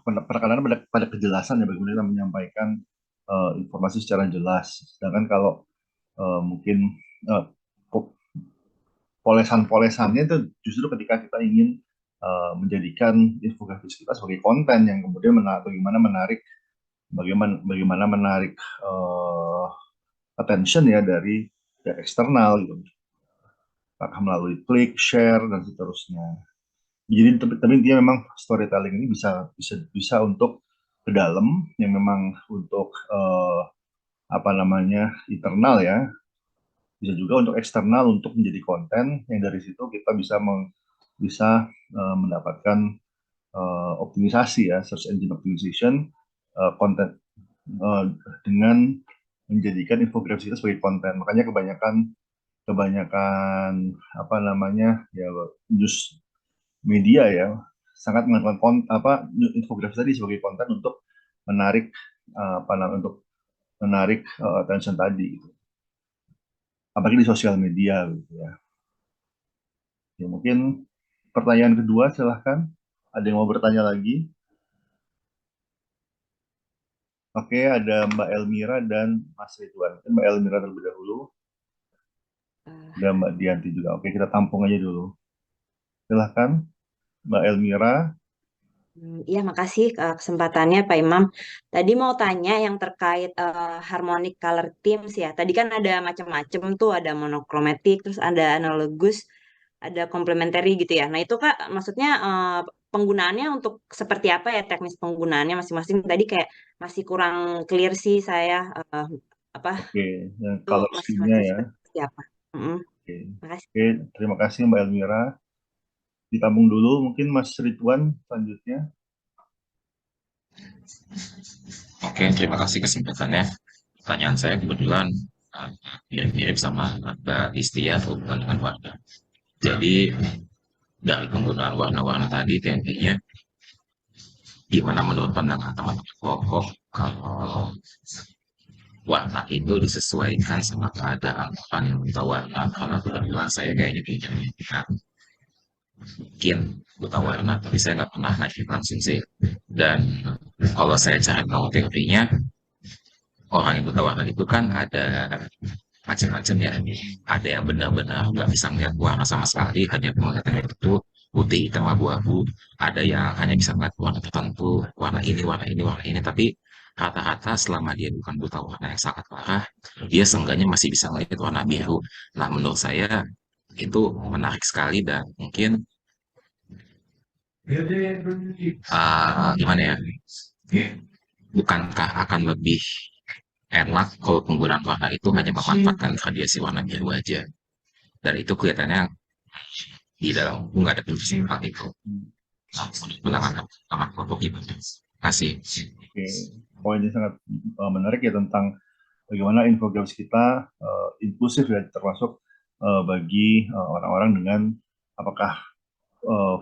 penekanan pada kejelasan ya, bagaimana kita menyampaikan informasi secara jelas. Sedangkan kalau mungkin eh, polesan-polesannya itu justru ketika kita ingin menjadikan infografis kita sebagai konten yang kemudian bagaimana menarik attention ya dari eksternal gitu, apakah melalui klik, share dan seterusnya. Jadi tapi intinya memang storytelling ini bisa untuk ke dalam, yang memang untuk apa namanya, internal ya, bisa juga untuk eksternal untuk menjadi konten yang dari situ kita bisa mendapatkan optimisasi ya, search engine optimization, konten dengan menjadikan infografis kita sebagai konten. Makanya kebanyakan apa namanya ya, news media ya sangat menggunakan infografis tadi sebagai konten untuk menarik apa namanya, untuk menarik attention tadi gitu. Apalagi di sosial media gitu ya. Ya mungkin pertanyaan kedua silahkan. Ada yang mau bertanya lagi? Oke, ada Mbak Elmira dan Mas Ridwan. Mbak Elmira terlebih dahulu. Dan Mbak Dianti juga. Oke, kita tampung aja dulu. Silahkan, Mbak Elmira. Iya, makasih kesempatannya Pak Imam. Tadi mau tanya yang terkait harmonic color themes ya. Tadi kan ada macam-macam tuh, ada monokromatik, terus ada analogus, ada komplementari gitu ya. Nah itu Kak, maksudnya penggunaannya untuk seperti apa ya, teknis penggunaannya masing-masing. Tadi kayak masih kurang clear sih saya apa Oke, yang itu color scheme-nya masing-masing ya. seperti apa. Oke. Makasih. Oke, terima kasih Mbak Elmira. Ditampung dulu, mungkin Mas Ridwan selanjutnya. Oke, terima kasih kesempatannya. Pertanyaan saya kebetulan mirip-mirip sama Mbak Isti atau bukan dengan warna. Jadi dari penggunaan warna-warna tadi, intinya gimana menurut pandangan teman-teman kelompok kalau warna itu disesuaikan sama keadaan orang yang buta warna? Karena kebetulan saya kayaknya punya mungkin buta warna, tapi saya nggak pernah naik langsung sih. Dan kalau saya cari tahu teorinya, orang yang buta warna itu kan ada macam-macam ya. Ada yang benar-benar nggak bisa melihat warna sama sekali, hanya penglihatannya itu putih, hitam, abu-abu. Ada yang hanya bisa melihat warna tertentu, warna ini, warna ini, warna ini. Tapi rata-rata selama dia bukan buta warna yang sangat parah, dia seenggaknya masih bisa melihat warna biru. Nah, menurut saya itu menarik sekali dan mungkin gimana ya? Bukankah akan lebih enak kalau penggunaan warna itu hanya memanfaatkan radiasi warna biru aja? Dan itu kelihatannya di dalam nggak ada simpan itu. Penanganan kelompok gimana? Kasih. Oke, poin yang sangat menarik ya tentang bagaimana infografis kita inklusif ya, termasuk bagi orang-orang dengan apakah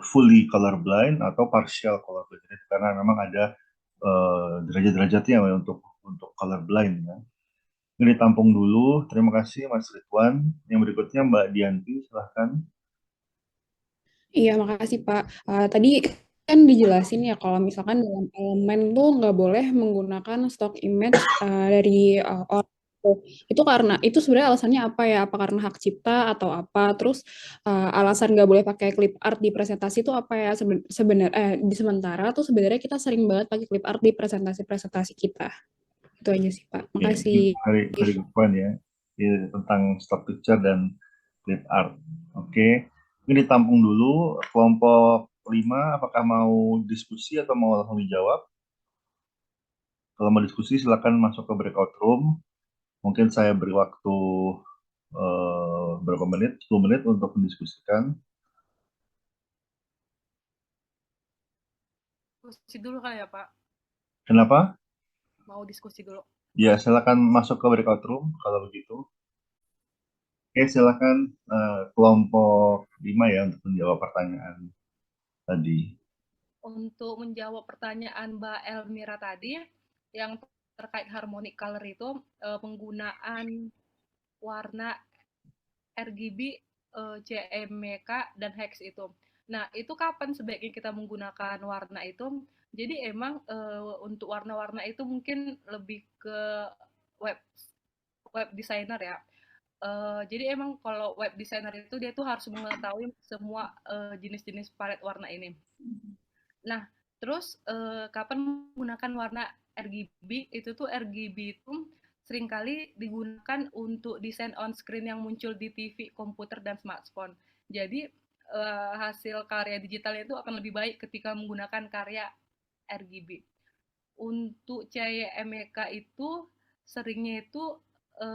fully colorblind atau partial colorblind, karena memang ada derajat-derajatnya ya untuk colorblind ya. Ini ditampung dulu. Terima kasih Mas Ridwan. Yang berikutnya Mbak Dianti, silahkan. Iya, makasih Pak. Tadi kan dijelasin ya kalau misalkan dalam elemen tuh nggak boleh menggunakan stock image dari orang. Itu karena itu sebenarnya alasannya apa ya? Apa karena hak cipta atau apa? Terus alasan nggak boleh pakai clip art di presentasi itu apa ya? Sebenarnya di sementara tuh sebenarnya kita sering banget pakai clip art di presentasi-presentasi kita. Itu aja sih Pak. Ya, Makasih. very good point ya. Ini tentang stock picture dan clip art. Oke. Ini ditampung dulu. Kelompok 5, apakah mau diskusi atau mau langsung dijawab? Kalau mau diskusi, silakan masuk ke breakout room. Mungkin saya beri waktu berapa menit, 10 menit untuk mendiskusikan. Diskusi dulu kali ya Pak. Kenapa? Mau diskusi dulu. Ya, silakan masuk ke breakout room kalau begitu. Oke, silakan kelompok 5 ya untuk menjawab pertanyaan tadi. Untuk menjawab pertanyaan Mbak Elmira tadi, yang terkait harmonic color itu penggunaan warna RGB, CMYK, dan hex itu. Nah, itu kapan sebaiknya kita menggunakan warna itu? Jadi emang untuk warna-warna itu mungkin lebih ke web designer ya. Jadi emang kalau web designer itu dia tuh harus mengetahui semua jenis-jenis palet warna ini. Nah, terus kapan menggunakan warna RGB? Itu tuh RGB itu seringkali digunakan untuk desain on screen yang muncul di TV, komputer, dan smartphone. Jadi hasil karya digitalnya itu akan lebih baik ketika menggunakan karya RGB. Untuk CMYK itu seringnya itu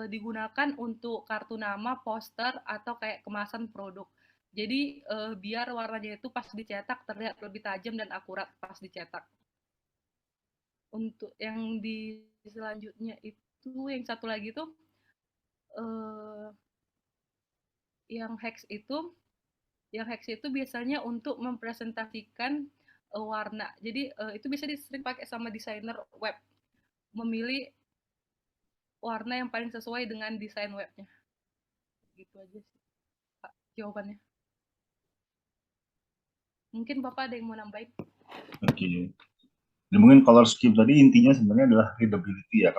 digunakan untuk kartu nama, poster, atau kayak kemasan produk. Jadi biar warnanya itu pas dicetak terlihat lebih tajam dan akurat pas dicetak. Untuk yang di selanjutnya itu yang satu lagi tuh yang hex itu biasanya untuk mempresentasikan warna. Jadi itu bisa sering pakai sama desainer web, memilih warna yang paling sesuai dengan desain webnya. Gitu aja sih Pak, jawabannya. Mungkin Bapak ada yang mau nambahin? Oke. Dan mungkin color scheme tadi intinya sebenarnya adalah readability ya,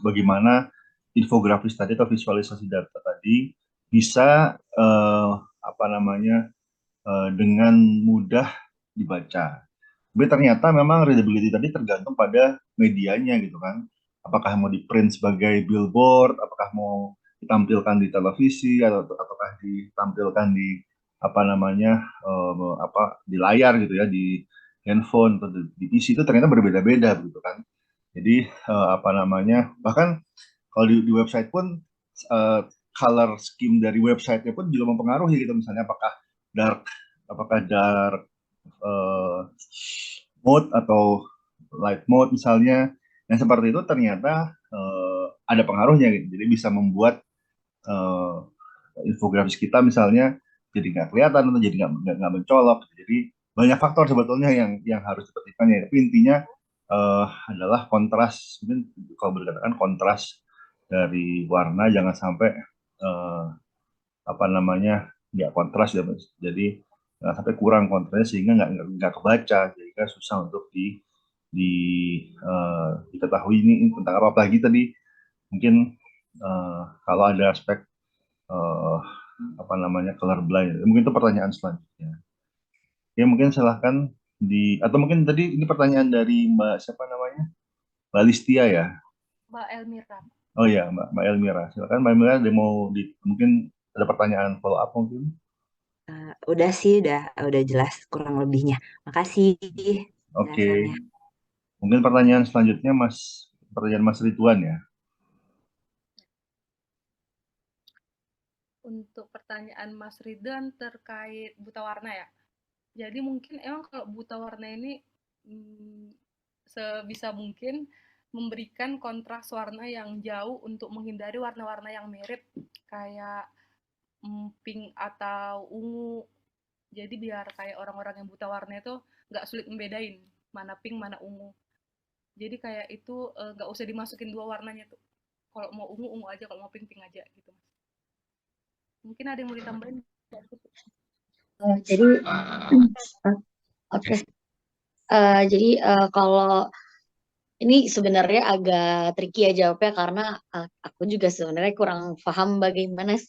bagaimana infografis tadi atau visualisasi data tadi bisa dengan mudah dibaca. Tapi ternyata memang readability tadi tergantung pada medianya gitu kan. Apakah mau di print sebagai billboard, apakah mau ditampilkan di televisi ataukah ditampilkan di di layar gitu ya, di handphone atau di PC, itu ternyata berbeda-beda gitu kan. Jadi bahkan kalau di website pun color scheme dari website-nya pun juga mempengaruhi gitu, misalnya apakah dark mode atau light mode misalnya, yang seperti itu ternyata ada pengaruhnya gitu. Jadi bisa membuat infografis kita misalnya jadi nggak kelihatan atau jadi nggak mencolok. Jadi banyak faktor sebetulnya yang harus diperhatikan ya. Tapi intinya adalah kontras. Mungkin kalau boleh dikatakan kontras dari warna jangan sampai nggak kontras ya, jadi nggak sampai kurang kontrasnya sehingga nggak kebaca, jadi kan susah untuk diketahui ini tentang apa. Apalagi tadi mungkin kalau ada aspek color blind, mungkin itu pertanyaan selanjutnya. Ya mungkin silahkan atau mungkin tadi ini pertanyaan dari Mbak siapa namanya, Mbak Listia ya. Mbak Elmira. Oh ya, Mbak Elmira, silakan Mbak Elmira, mungkin ada pertanyaan follow up mungkin. Udah sih, udah jelas kurang lebihnya. Makasih Oke. penjelasannya. Mungkin pertanyaan selanjutnya pertanyaan Mas Ridwan ya. Untuk pertanyaan Mas Ridwan terkait buta warna ya. Jadi mungkin emang kalau buta warna ini sebisa mungkin memberikan kontras warna yang jauh untuk menghindari warna-warna yang mirip kayak pink atau ungu. Jadi biar kayak orang-orang yang buta warna itu nggak sulit membedain mana pink mana ungu. Jadi kayak itu nggak usah dimasukin dua warnanya tuh. Kalau mau ungu ungu aja, kalau mau pink pink aja gitu. Mungkin ada yang mau ditambahin? Jadi oke. Jadi kalau ini sebenarnya agak tricky ya jawabnya karena aku juga sebenarnya kurang paham bagaimana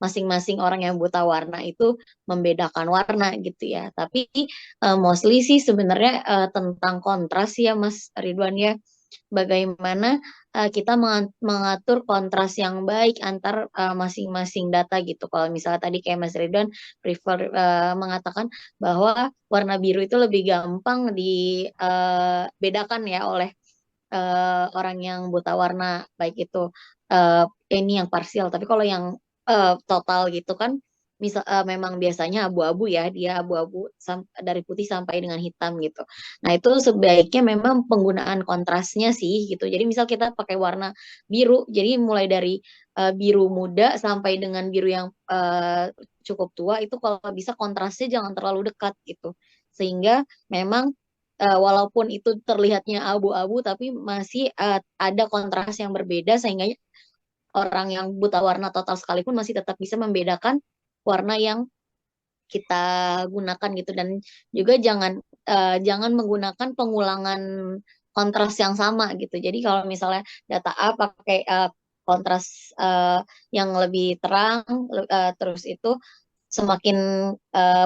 masing-masing orang yang buta warna itu membedakan warna gitu ya. Tapi mostly sih sebenarnya tentang kontras ya Mas Ridwan ya. Bagaimana kita mengatur kontras yang baik antar masing-masing data gitu. Kalau misalnya tadi kayak Mas Ridwan prefer mengatakan bahwa warna biru itu lebih gampang dibedakan ya oleh orang yang buta warna, baik itu ini yang parsial. Tapi kalau yang total gitu kan memang biasanya abu-abu ya, dia abu-abu dari putih sampai dengan hitam gitu. Nah itu sebaiknya memang penggunaan kontrasnya sih gitu. Jadi misal kita pakai warna biru, jadi mulai dari biru muda sampai dengan biru yang cukup tua itu kalau bisa kontrasnya jangan terlalu dekat gitu. Sehingga memang walaupun itu terlihatnya abu-abu tapi masih ada kontras yang berbeda sehingga orang yang buta warna total sekalipun masih tetap bisa membedakan warna yang kita gunakan gitu. Dan juga jangan menggunakan pengulangan kontras yang sama gitu. Jadi kalau misalnya data A pakai kontras yang lebih terang terus itu semakin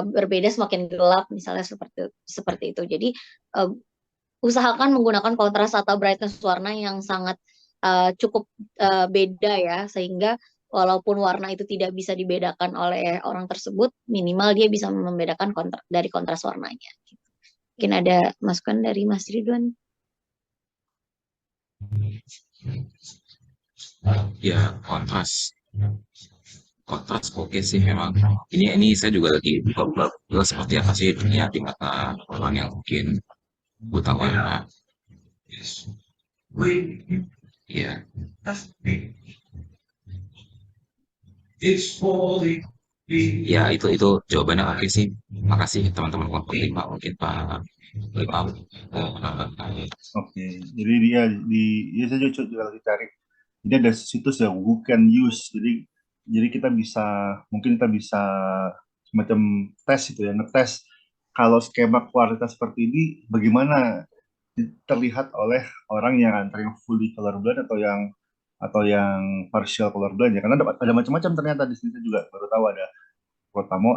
berbeda semakin gelap misalnya seperti itu. Jadi usahakan menggunakan kontras atau brightness warna yang sangat cukup beda ya, sehingga walaupun warna itu tidak bisa dibedakan oleh orang tersebut, minimal dia bisa membedakan dari kontras warnanya. Mungkin ada masukan dari Mas Ridwan? Ya, kontras oke sih memang. Ini saya juga lagi buka seperti apa sih dunia di mata orang yang mungkin buta warna. Iya. Ya itu jawabannya oke sih. Makasih teman-teman kelompok 5 mungkin Pak Imam. Oke, jadi dia saya juga lagi cari. Jadi ada situs yang who can use. Jadi mungkin kita bisa semacam tes itu ya, ngetes kalau skema kualitas seperti ini bagaimana terlihat oleh orang yang antara yang fully colorblind atau yang partial colorblind ya. Karena ada macam-macam ternyata di sini. Saya juga baru tahu ada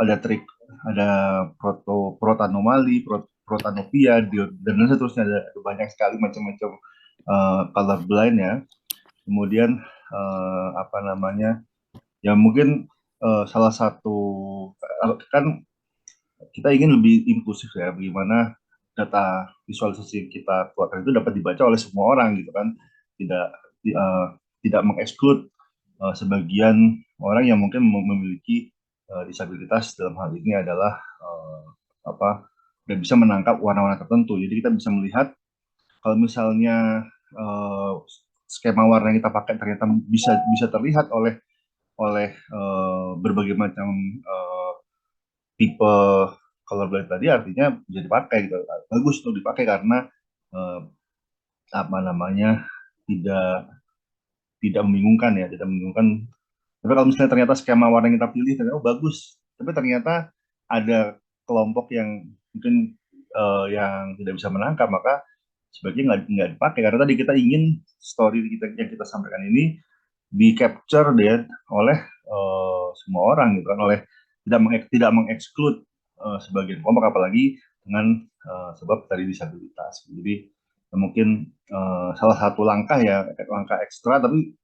ada trik, ada protanomali, protanopia, dan seterusnya, ada banyak sekali macam-macam colorblind ya. Kemudian apa namanya, ya mungkin salah satu kan kita ingin lebih inklusif ya, bagaimana data visualisasi yang kita keluarkan itu dapat dibaca oleh semua orang gitu kan, tidak tidak mengeksklud sebagian orang yang mungkin memiliki disabilitas. Dalam hal ini adalah dan bisa menangkap warna-warna tertentu. Jadi kita bisa melihat kalau misalnya skema warna yang kita pakai ternyata bisa terlihat oleh berbagai macam tipe colorblind tadi, artinya bisa dipakai gitu. Bagus untuk dipakai karena apa namanya tidak membingungkan ya, tidak membingungkan. Tapi kalau misalnya ternyata skema warna yang kita pilih ternyata bagus, tapi ternyata ada kelompok yang mungkin yang tidak bisa menangkap, maka sebaiknya nggak dipakai, karena tadi kita ingin story yang kita sampaikan ini di capture oleh semua orang gitu kan, oleh tidak mengeksklud sebagian kelompok, apalagi dengan sebab tadi disabilitas. Jadi mungkin salah satu langkah ekstra, tapi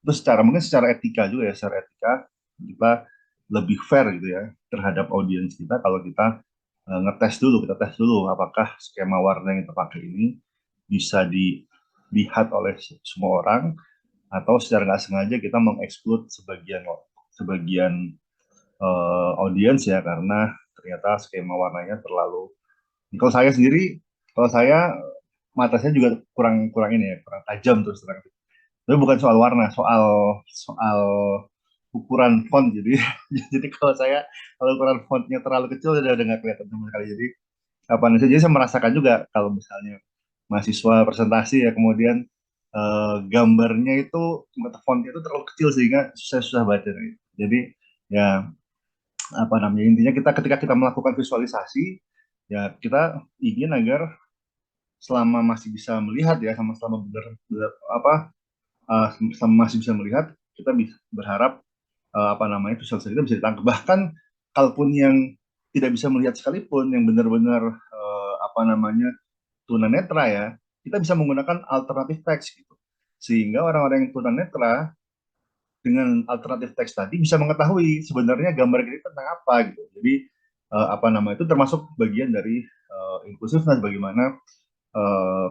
itu mungkin secara etika juga ya, secara etika kita lebih fair gitu ya terhadap audiens kita kalau kita kita tes dulu apakah skema warna yang kita pakai ini bisa dilihat oleh semua orang, atau secara nggak sengaja kita mengeksklud sebagian audiens ya, karena ternyata skema warnanya terlalu. Kalau saya mata saya juga kurang ini ya, kurang tajam terus terang. Tapi bukan soal warna, soal ukuran font. Jadi jadi kalau ukuran fontnya terlalu kecil udah nggak kelihatan sama sekali. Jadi apa namanya? Jadi saya merasakan juga kalau misalnya mahasiswa presentasi ya, kemudian gambarnya itu fontnya itu terlalu kecil sehingga susah baca. Jadi ya apa namanya, intinya ketika kita melakukan visualisasi ya kita ingin agar selama masih bisa melihat ya, selama apa selama masih bisa melihat, kita bisa berharap apa namanya, visualisasi kita bisa ditangkap. Bahkan kalaupun yang tidak bisa melihat sekalipun, yang benar-benar apa namanya, tunanetra ya, kita bisa menggunakan alternatif teks gitu, sehingga orang-orang yang tunanetra dengan alternatif teks tadi bisa mengetahui sebenarnya gambar kita tentang apa gitu. Jadi apa nama itu termasuk bagian dari inklusifness, bagaimana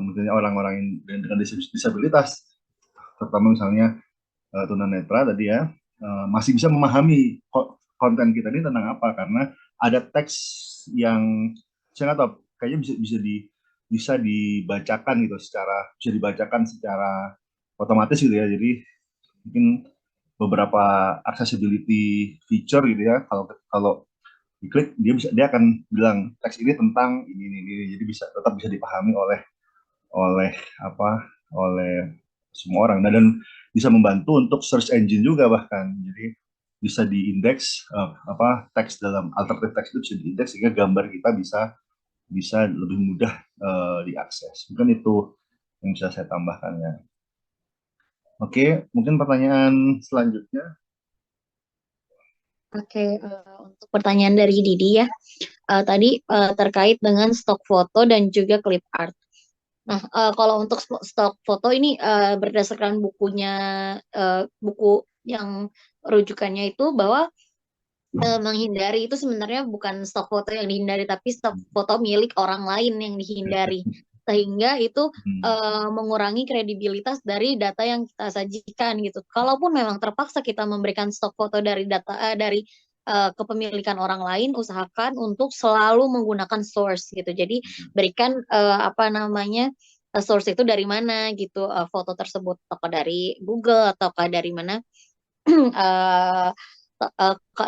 misalnya orang-orang dengan disabilitas, terutama misalnya tunanetra tadi ya, masih bisa memahami konten kita ini tentang apa, karena ada teks yang saya nggak tahu, kayaknya bisa dibacakan gitu, bisa dibacakan secara otomatis gitu ya. Jadi mungkin beberapa accessibility feature gitu ya, kalau diklik dia akan bilang teks ini tentang ini, jadi tetap bisa dipahami oleh apa oleh semua orang. Nah, dan bisa membantu untuk search engine juga, bahkan jadi bisa diindeks apa teks dalam alternative teks itu bisa diindeks sehingga gambar kita bisa lebih mudah diakses. Mungkin itu yang bisa saya tambahkan ya. Oke, mungkin pertanyaan selanjutnya. Oke, untuk pertanyaan dari Didi ya, tadi terkait dengan stok foto dan juga clip art. Nah, kalau untuk stok foto ini berdasarkan buku yang rujukannya itu bahwa menghindari itu sebenarnya bukan stok foto yang dihindari, tapi stok foto milik orang lain yang dihindari, sehingga itu mengurangi kredibilitas dari data yang kita sajikan gitu. Kalaupun memang terpaksa kita memberikan stok foto dari data dari kepemilikan orang lain, usahakan untuk selalu menggunakan source gitu. Jadi berikan apa namanya, source itu dari mana gitu, foto tersebut, apakah dari Google ataukah dari mana.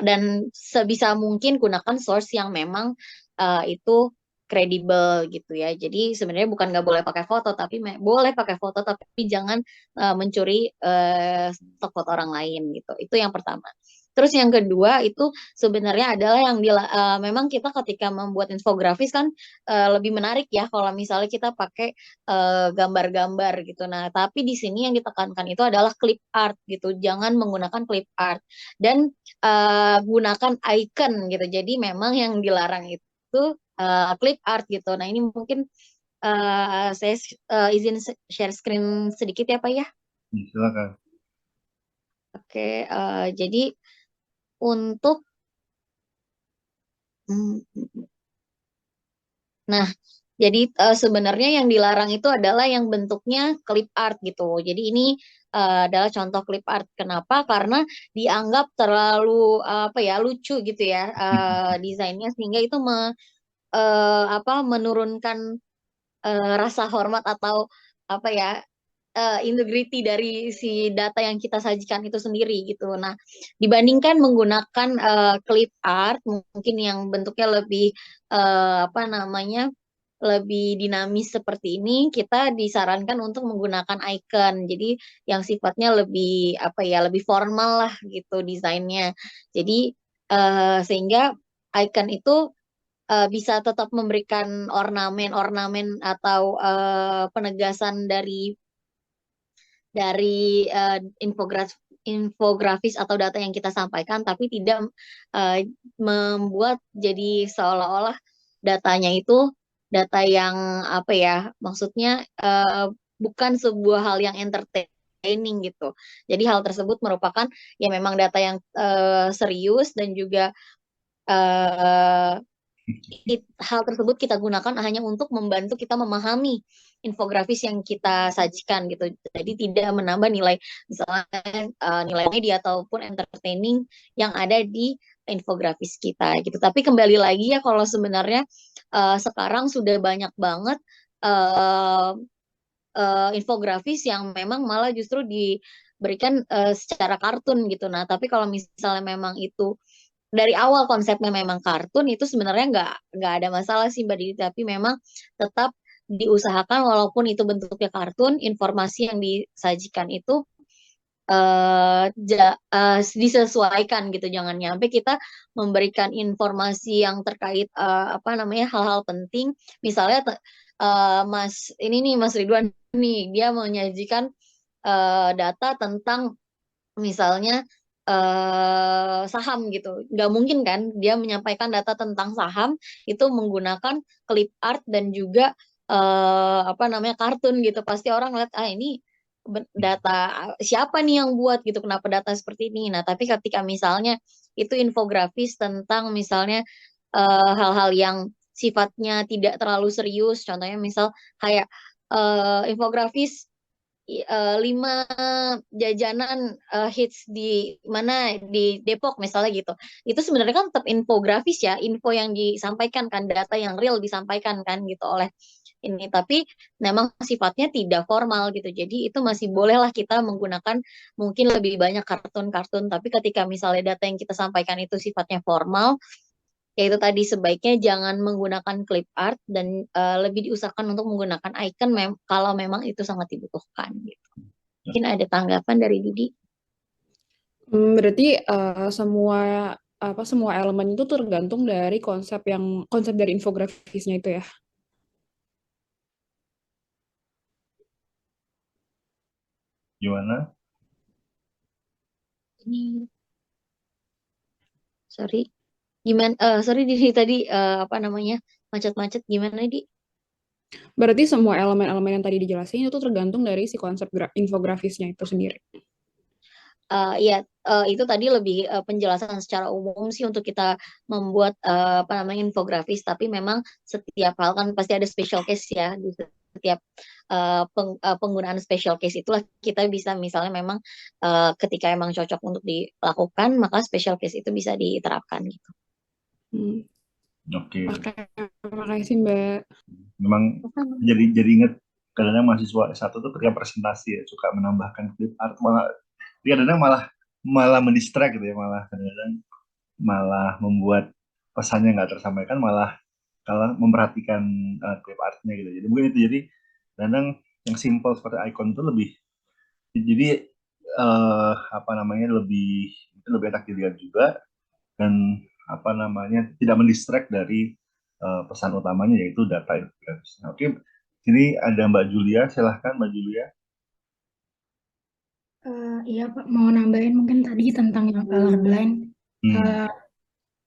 Dan sebisa mungkin gunakan source yang memang itu kredibel gitu ya. Jadi sebenarnya bukan nggak boleh pakai foto, tapi boleh pakai foto, tapi jangan mencuri stok foto orang lain gitu. Itu yang pertama. Terus yang kedua itu sebenarnya adalah yang memang kita ketika membuat infografis kan lebih menarik ya kalau misalnya kita pakai gambar-gambar gitu. Nah, tapi di sini yang ditekankan itu adalah clip art gitu. Jangan menggunakan clip art dan gunakan icon gitu. Jadi memang yang dilarang itu clip art gitu. Nah, ini mungkin saya izin share screen sedikit ya Pak ya. Silakan. Oke, jadi untuk nah, jadi sebenarnya yang dilarang itu adalah yang bentuknya clip art gitu. Jadi ini adalah contoh clip art. Kenapa? Karena dianggap terlalu apa ya, lucu gitu ya desainnya, sehingga itu menurunkan rasa hormat atau apa ya, integrity dari si data yang kita sajikan itu sendiri gitu. Nah, dibandingkan menggunakan clip art mungkin yang bentuknya lebih apa namanya, lebih dinamis seperti ini, kita disarankan untuk menggunakan icon. Jadi yang sifatnya lebih apa ya, lebih formal lah gitu desainnya. Jadi sehingga icon itu bisa tetap memberikan ornamen-ornamen atau penegasan dari infografis atau data yang kita sampaikan, tapi tidak membuat jadi seolah-olah datanya itu data yang apa ya, maksudnya bukan sebuah hal yang entertaining gitu. Jadi hal tersebut merupakan ya memang data yang serius, dan juga hal tersebut kita gunakan hanya untuk membantu kita memahami infografis yang kita sajikan gitu. Jadi tidak menambah nilai, misalnya nilai media ataupun entertaining yang ada di infografis kita gitu. Tapi kembali lagi ya, kalau sebenarnya sekarang sudah banyak banget uh, infografis yang memang malah justru diberikan secara kartun gitu. Nah, tapi kalau misalnya memang itu dari awal konsepnya memang kartun, itu sebenarnya nggak ada masalah sih Mbak Didi, tapi memang tetap diusahakan walaupun itu bentuknya kartun, informasi yang disajikan itu disesuaikan gitu. Jangan nyampe kita memberikan informasi yang terkait apa namanya hal-hal penting. Misalnya Mas ini nih Mas Ridwan nih dia menyajikan data tentang misalnya saham gitu. Nggak mungkin kan dia menyampaikan data tentang saham itu menggunakan clip art dan juga apa namanya kartun gitu. Pasti orang lihat ini data siapa nih yang buat gitu, kenapa data seperti ini. Nah, tapi ketika misalnya itu infografis tentang misalnya hal-hal yang sifatnya tidak terlalu serius, contohnya misal kayak infografis 5 jajanan hits di mana di Depok misalnya gitu. Itu sebenarnya kan tetap infografis ya, info yang disampaikan kan, data yang real disampaikan kan gitu oleh ini. Tapi memang sifatnya tidak formal gitu. Jadi itu masih bolehlah kita menggunakan mungkin lebih banyak kartun-kartun. Tapi ketika misalnya data yang kita sampaikan itu sifatnya formal, yaitu tadi sebaiknya jangan menggunakan clip art dan lebih diusahakan untuk menggunakan icon kalau memang itu sangat dibutuhkan gitu. Mungkin ada tanggapan dari Didi? Berarti semua elemen itu tergantung dari konsep dari infografisnya itu ya. Gimana? Ini sorry gimana sorry Didi tadi apa namanya macet-macet gimana Di? Berarti semua elemen-elemen yang tadi dijelasin itu tergantung dari si konsep infografisnya itu sendiri. Ya, itu tadi lebih penjelasan secara umum sih untuk kita membuat apa namanya infografis, tapi memang setiap hal kan pasti ada special case ya di setiap penggunaan special case itulah kita bisa misalnya memang ketika emang cocok untuk dilakukan maka special case itu bisa diterapkan gitu. Oke. Oke, terima kasih Mbak. Memang jadi ingat kadang-kadang mahasiswa S1 tuh ketika presentasi ya suka menambahkan clip art, malah kadang-kadang malah mendistract gitu ya, malah kadang-kadang malah membuat pesannya nggak tersampaikan, malah kalau memperhatikan clip artnya gitu. Jadi mungkin itu, jadi kadang yang simple seperti icon itu lebih, jadi apa namanya lebih enak dilihat juga, dan apa namanya tidak mendistract dari pesan utamanya yaitu data infografis. Oke, sini ada Mbak Julia, silahkan Mbak Julia. Iya Pak, mau nambahin mungkin tadi tentang yang colorblind.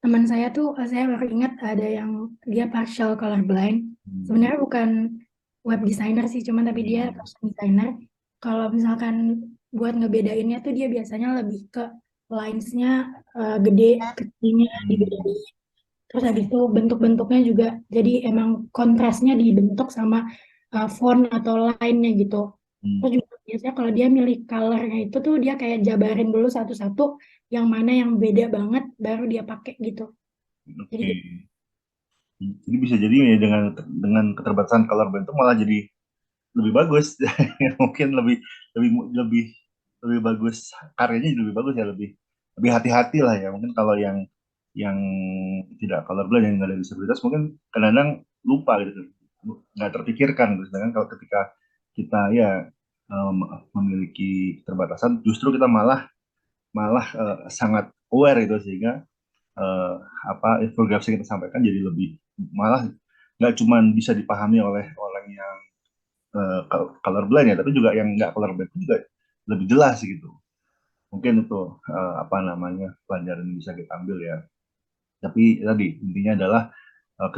Teman saya tuh, saya baru ingat ada yang dia partial colorblind. Sebenarnya bukan web designer sih, cuman tapi dia fashion designer. Kalau misalkan buat ngebedainnya tuh dia biasanya lebih ke lines-nya gede, kecilnya dibedain. Terus habis itu bentuk-bentuknya juga, jadi emang kontrasnya dibentuk sama font atau line-nya gitu. Terus juga biasanya kalau dia milih color-nya itu tuh dia kayak jabarin dulu satu-satu yang mana yang beda banget baru dia pakai gitu. Oke. Jadi bisa jadi ya dengan keterbatasan color blend itu malah jadi lebih bagus. Mungkin lebih bagus, karyanya jadi lebih bagus ya, lebih hati-hati lah ya. Mungkin kalau yang tidak colorblind, yang nggak ada disabilitas, mungkin kadang-kadang lupa gitu, nggak terpikirkan gitu. Sedangkan kalau ketika kita ya memiliki keterbatasan, justru kita malah sangat aware itu, sehingga apa infografis yang kita sampaikan jadi lebih, malah nggak cuma bisa dipahami oleh orang yang colorblind ya, tapi juga yang nggak colorblind juga lebih jelas gitu. Mungkin itu apa namanya pelajaran yang bisa kita ambil ya. Tapi tadi intinya adalah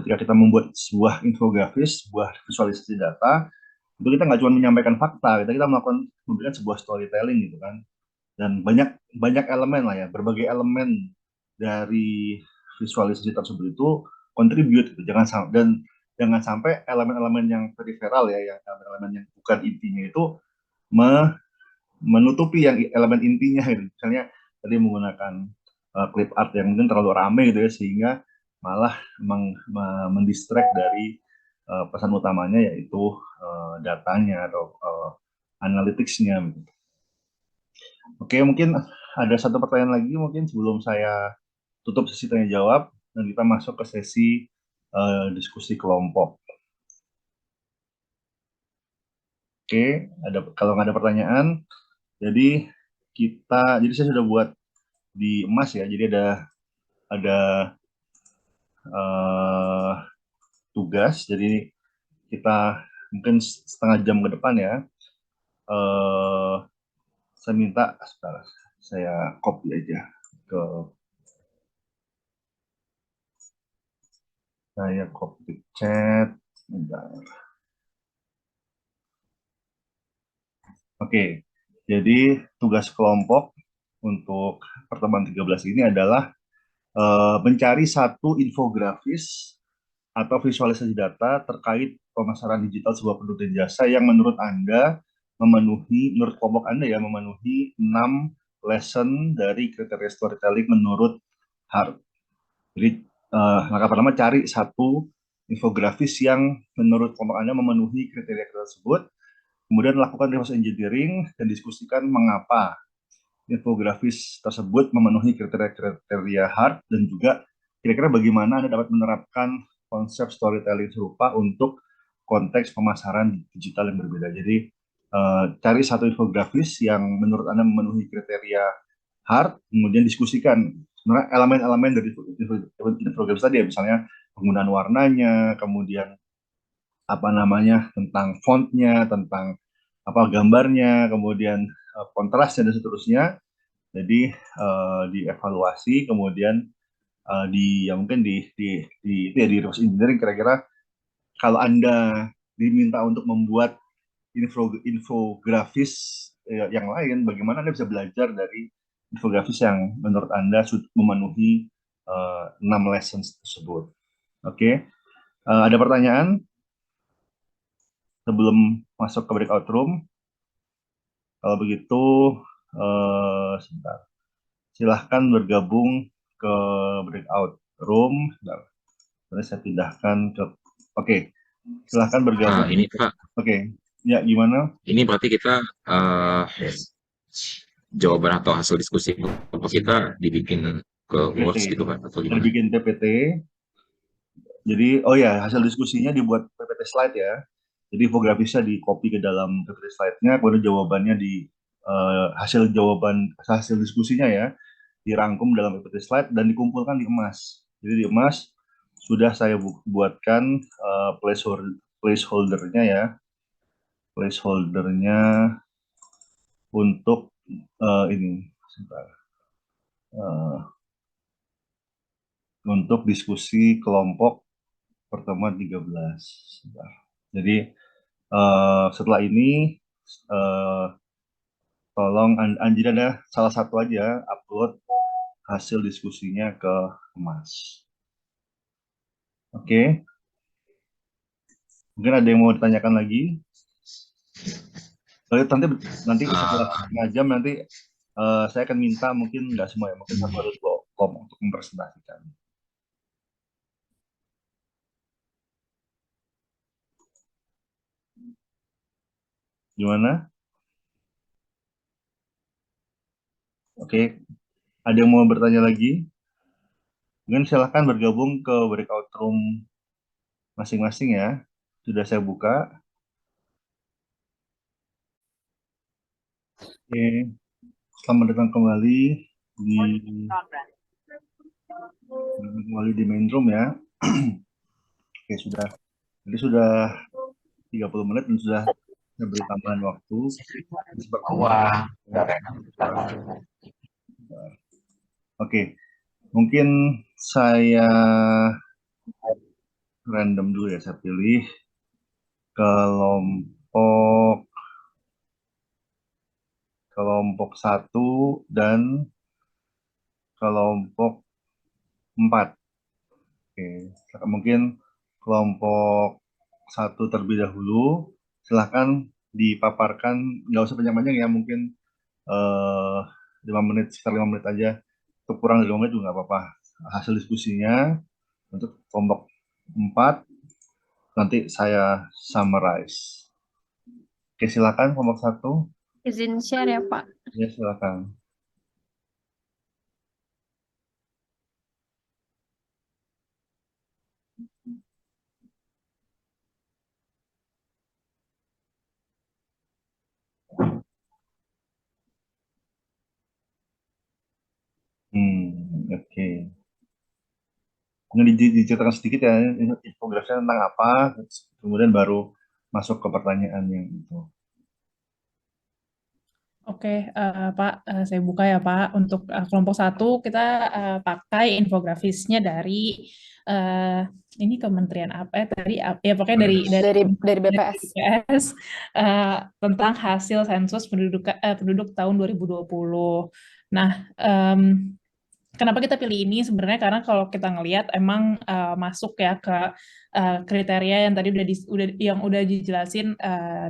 ketika kita membuat sebuah infografis, sebuah visualisasi data, itu kita nggak cuma menyampaikan fakta, kita memberikan sebuah storytelling gitu kan. Dan banyak elemen lah ya, berbagai elemen dari visualisasi tersebut itu contribute gitu. Jangan sampai elemen-elemen yang peripheral ya, yang elemen-elemen yang bukan intinya itu menutupi yang elemen intinya gitu. Misalnya tadi menggunakan clip art yang mungkin terlalu ramai gitu ya, sehingga malah mendistract dari pesan utamanya yaitu datanya atau analytics-nya. Oke, mungkin ada satu pertanyaan lagi mungkin sebelum saya tutup sesi tanya jawab dan kita masuk ke sesi diskusi kelompok. Oke, kalau nggak ada pertanyaan, jadi saya sudah buat di emas ya, jadi ada tugas, jadi kita mungkin setengah jam ke depan ya. Saya minta, saya copy aja ke chat. Oke, jadi tugas kelompok untuk pertemuan 13 ini adalah mencari satu infografis atau visualisasi data terkait pemasaran digital sebuah produk dan jasa yang menurut Anda menurut kelompok Anda ya, memenuhi 6 lesson dari kriteria storytelling menurut Hart. Jadi langkah pertama cari satu infografis yang menurut kelompok Anda memenuhi kriteria tersebut. Kemudian lakukan reverse engineering dan diskusikan mengapa infografis tersebut memenuhi kriteria Hart dan juga kira-kira bagaimana Anda dapat menerapkan konsep storytelling serupa untuk konteks pemasaran digital yang berbeda. Jadi cari satu infografis yang menurut Anda memenuhi kriteria Hart, kemudian diskusikan sebenarnya elemen-elemen dari infografis tadi ya, misalnya penggunaan warnanya, kemudian tentang fontnya, tentang gambarnya, kemudian kontrasnya dan seterusnya. Jadi dievaluasi, kemudian mungkin di reverse engineering kira-kira kalau Anda diminta untuk membuat infografis yang lain, bagaimana Anda bisa belajar dari infografis yang menurut Anda sudah memenuhi 6 lessons tersebut. Oke. Ada pertanyaan sebelum masuk ke breakout room? Kalau begitu, sebentar. Silahkan bergabung ke breakout room. Sebentar. Saya pindahkan ke... Oke, silahkan bergabung. Ini Pak. Oke, ya gimana? Ini berarti kita jawaban atau hasil diskusi kita dibikin ke Word gitu Pak? Atau gimana? Dibikin PPT. Jadi, hasil diskusinya dibuat PPT slide ya. Jadi infografisnya di copy ke dalam PPT slide-nya, kemudian jawabannya hasil diskusinya ya, dirangkum dalam PPT slide dan dikumpulkan di emas. Jadi di emas sudah saya buatkan placeholder-nya ya. Placeholder-nya untuk ini. Sebentar. Untuk diskusi kelompok pertemuan 13. Jadi setelah ini tolong Anjir ada salah satu aja upload hasil diskusinya ke emas. Oke. Mungkin ada yang mau ditanyakan lagi? Nanti setelah setengah jam nanti saya akan minta mungkin nggak semua ya, mungkin 1 atau 2 kelompok untuk mempresentasikan. Gimana? Oke, ada yang mau bertanya lagi? Mungkin silahkan bergabung ke breakout room masing-masing ya. Sudah saya buka. Oke, selamat datang kembali di main room ya. Oke, jadi sudah 30 menit dan sudah saya beri tambahan waktu. Oke, mungkin saya random dulu ya, saya pilih kelompok 1 dan kelompok 4. Oke, mungkin kelompok 1 terlebih dahulu. Silahkan dipaparkan, nggak usah panjang-panjang ya, mungkin 5 menit, sekitar 5 menit aja. Untuk kurang dari 5 menit juga nggak apa-apa. Hasil diskusinya untuk kelompok 4 nanti saya summarize. Oke, silakan kelompok 1. Izin share ya, Pak. Ya, silakan. Oke. Ini diceritakan sedikit ya, infografisnya tentang apa, kemudian baru masuk ke pertanyaan yang itu. Oke, Pak, saya buka ya Pak. Untuk kelompok 1 kita pakai infografisnya dari ini kementerian apa ya tadi? Ya pokoknya Dari BPS. BPS tentang hasil sensus penduduk tahun 2020. Nah, kenapa kita pilih ini sebenarnya karena kalau kita ngelihat emang masuk ya ke kriteria yang tadi udah dijelasin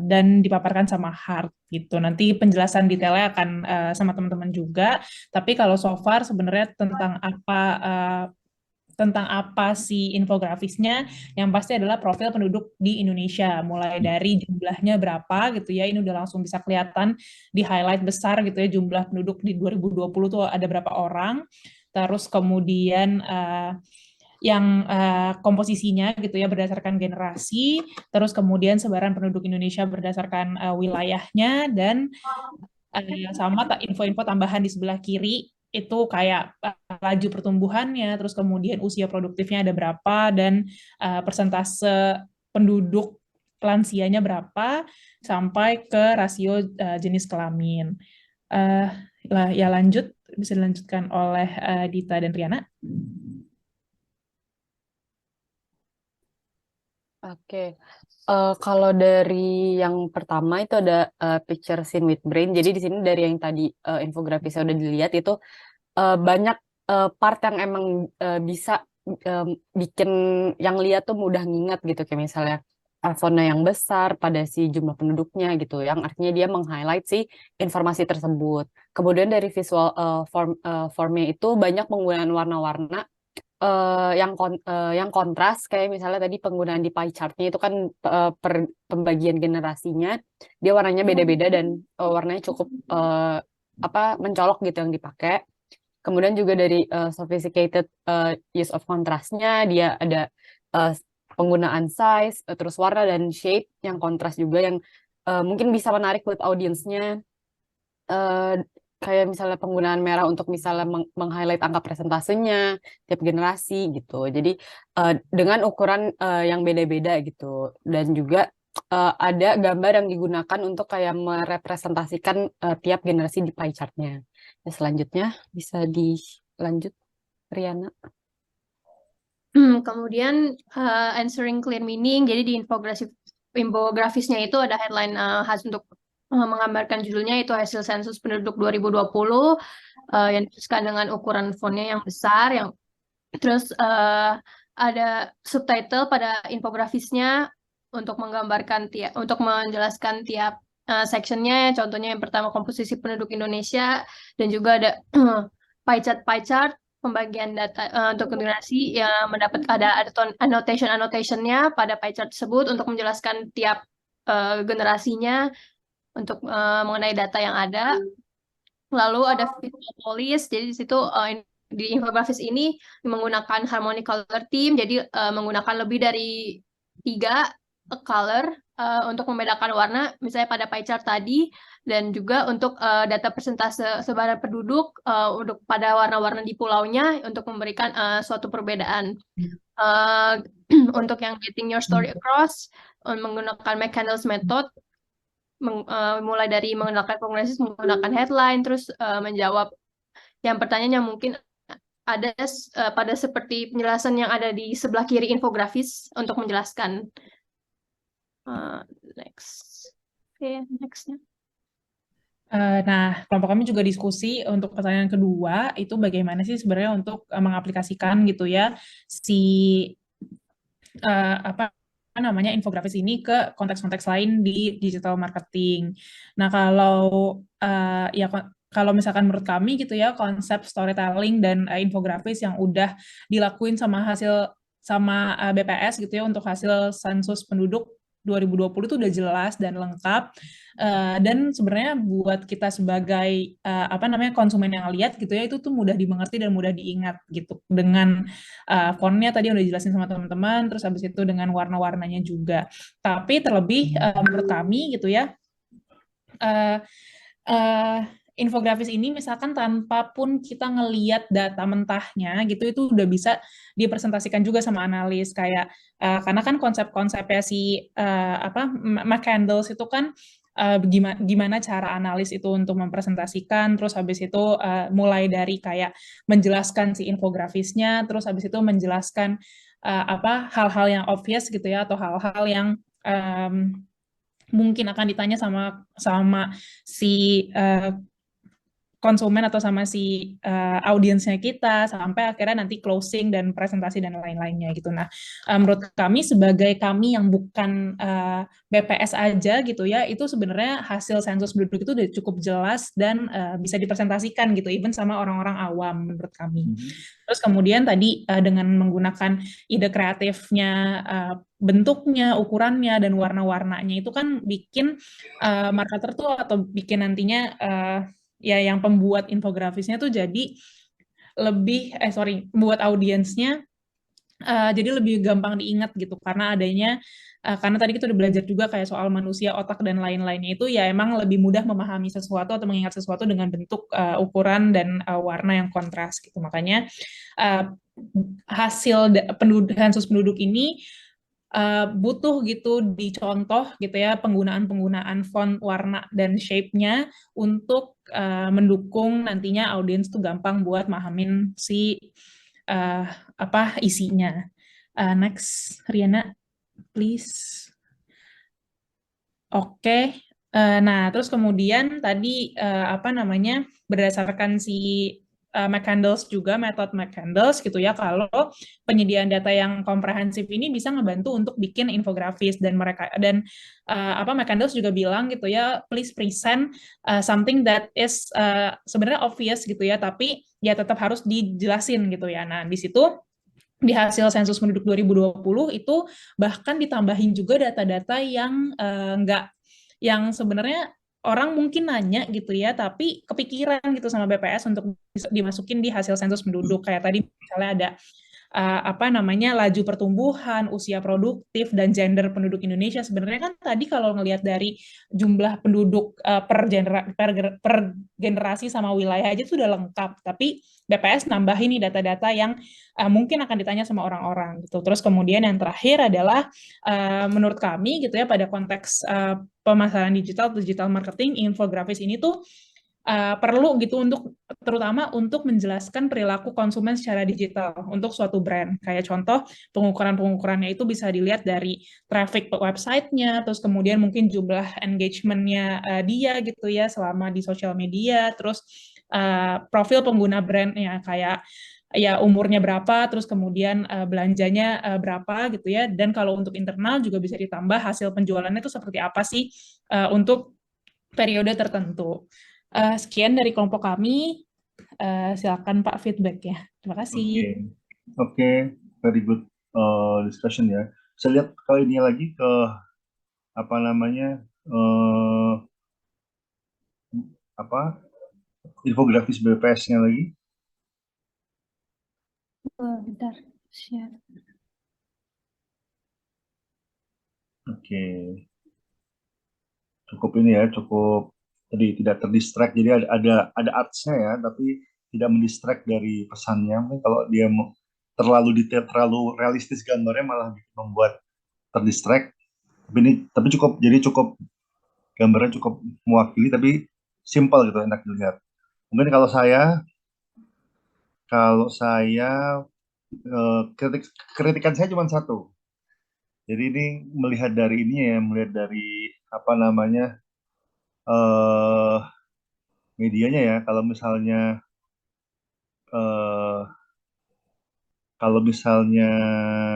dan dipaparkan sama Hart gitu. Nanti penjelasan detailnya akan sama teman-teman juga. Tapi kalau so far sebenarnya tentang apa sih infografisnya, yang pasti adalah profil penduduk di Indonesia, mulai dari jumlahnya berapa gitu ya, ini udah langsung bisa kelihatan di highlight besar gitu ya, jumlah penduduk di 2020 tuh ada berapa orang, terus kemudian yang komposisinya gitu ya berdasarkan generasi, terus kemudian sebaran penduduk Indonesia berdasarkan wilayahnya, dan sama info-info tambahan di sebelah kiri itu kayak laju pertumbuhannya, terus kemudian usia produktifnya ada berapa, dan persentase penduduk lansianya berapa, sampai ke rasio jenis kelamin. Ya lanjut, bisa dilanjutkan oleh Dita dan Riana. Oke. Kalau dari yang pertama itu ada picture scene with brain. Jadi di sini dari yang tadi infografisnya udah dilihat itu banyak part yang emang bisa bikin yang lihat tuh mudah nginget gitu, kayak misalnya font yang besar pada si jumlah penduduknya gitu, yang artinya dia meng-highlight si informasi tersebut. Kemudian dari visual formnya itu banyak penggunaan warna-warna yang kontras, kayak misalnya tadi penggunaan di pie chart-nya itu kan per pembagian generasinya dia warnanya beda-beda dan warnanya cukup mencolok gitu yang dipakai. Kemudian juga dari sophisticated use of contrast-nya dia ada penggunaan size, terus warna dan shape yang kontras juga, yang mungkin bisa menarik buat audiensnya. Kayak misalnya penggunaan merah untuk misalnya meng-highlight angka presentasenya tiap generasi gitu. Jadi dengan ukuran yang beda-beda gitu. Dan juga ada gambar yang digunakan untuk kayak merepresentasikan tiap generasi di pie chart-nya. Nah, selanjutnya bisa dilanjut, Riana. Kemudian answering clear meaning. Jadi di infografisnya itu ada headline khas untuk menggambarkan judulnya, itu hasil sensus penduduk 2020 yang dituliskan dengan ukuran fontnya yang besar, yang terus ada subtitle pada infografisnya untuk menggambarkan untuk menjelaskan tiap sectionnya. Contohnya yang pertama komposisi penduduk Indonesia, dan juga ada pie chart pembagian data untuk generasi yang ada annotation-annotationnya pada pie chart tersebut untuk menjelaskan tiap generasinya untuk mengenai data yang ada. Lalu ada visual police, jadi di situ di infografis ini menggunakan harmonic color theme, jadi menggunakan lebih dari 3 color untuk membedakan warna, misalnya pada pie chart tadi, dan juga untuk data persentase sebaran penduduk untuk pada warna-warna di pulaunya untuk memberikan suatu perbedaan. Untuk yang getting your story across menggunakan McCandless method, mulai dari menggunakan menggunakan headline, terus menjawab yang pertanyaan yang mungkin ada pada seperti penjelasan yang ada di sebelah kiri infografis untuk menjelaskan. Next. Oke, nextnya. Nah, kelompok kami juga diskusi untuk pertanyaan kedua, itu bagaimana sih sebenarnya untuk mengaplikasikan gitu ya si infografis ini ke konteks-konteks lain di digital marketing. Nah, kalau misalkan menurut kami gitu ya, konsep storytelling dan infografis yang udah dilakuin sama hasil sama BPS gitu ya untuk hasil sensus penduduk 2020 itu udah jelas dan lengkap. Dan sebenarnya buat kita sebagai konsumen yang lihat gitu ya, itu tuh mudah dimengerti dan mudah diingat gitu dengan fontnya tadi udah dijelasin sama teman-teman, terus habis itu dengan warna-warnanya juga. Tapi terlebih menurut kami gitu ya, infografis ini misalkan tanpa pun kita ngeliat data mentahnya gitu, itu udah bisa dipresentasikan juga sama analis kayak karena kan konsep-konsepnya si McCandless itu kan gimana cara analis itu untuk mempresentasikan, terus habis itu mulai dari kayak menjelaskan si infografisnya, terus habis itu menjelaskan hal-hal yang obvious gitu ya, atau hal-hal yang mungkin akan ditanya sama si konsumen atau sama si audiensnya kita, sampai akhirnya nanti closing dan presentasi dan lain-lainnya gitu. Nah, menurut kami sebagai kami yang bukan BPS aja gitu ya, itu sebenarnya hasil sensus penduduk itu udah cukup jelas dan bisa dipresentasikan gitu, even sama orang-orang awam menurut kami. Terus kemudian tadi dengan menggunakan ide kreatifnya, bentuknya, ukurannya, dan warna-warnanya itu kan bikin marketer tuh atau bikin nantinya ya yang pembuat infografisnya tuh jadi lebih buat audiensnya jadi lebih gampang diingat gitu karena adanya karena tadi kita udah belajar juga kayak soal manusia, otak dan lain-lainnya itu ya emang lebih mudah memahami sesuatu atau mengingat sesuatu dengan bentuk, ukuran dan warna yang kontras gitu. Makanya hasil sensus penduduk ini butuh gitu dicontoh gitu ya penggunaan font, warna dan shape-nya untuk mendukung nantinya audiens tuh gampang buat mahamin si isinya. Next, Riana, please. Oke. Nah, terus kemudian tadi berdasarkan si McCandless juga, metode McCandless gitu ya, kalau penyediaan data yang komprehensif ini bisa ngebantu untuk bikin infografis dan McCandless juga bilang gitu ya, please present something that is sebenarnya obvious gitu ya, tapi ya tetap harus dijelasin gitu ya. Nah, di situ di hasil sensus penduduk 2020 itu bahkan ditambahin juga data-data yang yang sebenarnya orang mungkin nanya gitu ya, tapi kepikiran gitu sama BPS untuk dimasukin di hasil sensus penduduk. Kayak tadi misalnya ada laju pertumbuhan, usia produktif, dan gender penduduk Indonesia. Sebenarnya kan tadi kalau ngelihat dari jumlah penduduk per generasi sama wilayah aja sudah lengkap, tapi BPS nambahin nih data-data yang mungkin akan ditanya sama orang-orang gitu. Terus kemudian yang terakhir adalah menurut kami gitu ya, pada konteks pemasaran digital marketing, infografis ini tuh perlu gitu terutama untuk menjelaskan perilaku konsumen secara digital untuk suatu brand. Kayak contoh pengukurannya itu bisa dilihat dari traffic website-nya, terus kemudian mungkin jumlah engagement-nya dia gitu ya selama di sosial media, terus profil pengguna brand-nya kayak ya umurnya berapa, terus kemudian belanjanya berapa gitu ya. Dan kalau untuk internal juga bisa ditambah hasil penjualannya itu seperti apa sih untuk periode tertentu. Sekian dari kelompok kami. Silakan Pak feedback ya. Terima kasih. Oke. Very good discussion ya. Saya lihat kali ini lagi ke infografis BPS-nya lagi. Bentar, share. Oke. Cukup ini ya, cukup tadi tidak terdistract. Jadi ada arts-nya ya, tapi tidak mendistract dari pesannya. Mungkin kalau dia terlalu detail, terlalu realistis gambarnya malah membuat terdistract. Tapi cukup gambarnya cukup mewakili, tapi simple gitu, enak dilihat. Mungkin kalau saya kritikan saya cuma satu. Jadi ini melihat dari medianya ya. Kalau misalnya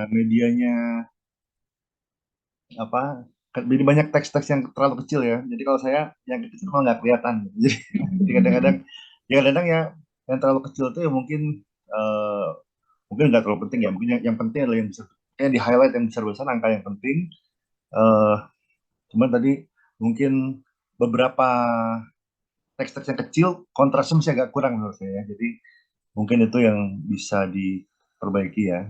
medianya jadi banyak teks-teks yang terlalu kecil ya. Jadi kalau saya yang kecil malah nggak kelihatan. Jadi kadang-kadang ya yang terlalu kecil itu ya mungkin mungkin nggak terlalu penting ya, mungkin yang penting adalah yang di highlight yang besar-besar, angka yang penting. Cuman tadi mungkin beberapa teks-teks yang kecil kontrasnya masih agak kurang menurut saya, jadi mungkin itu yang bisa diperbaiki ya.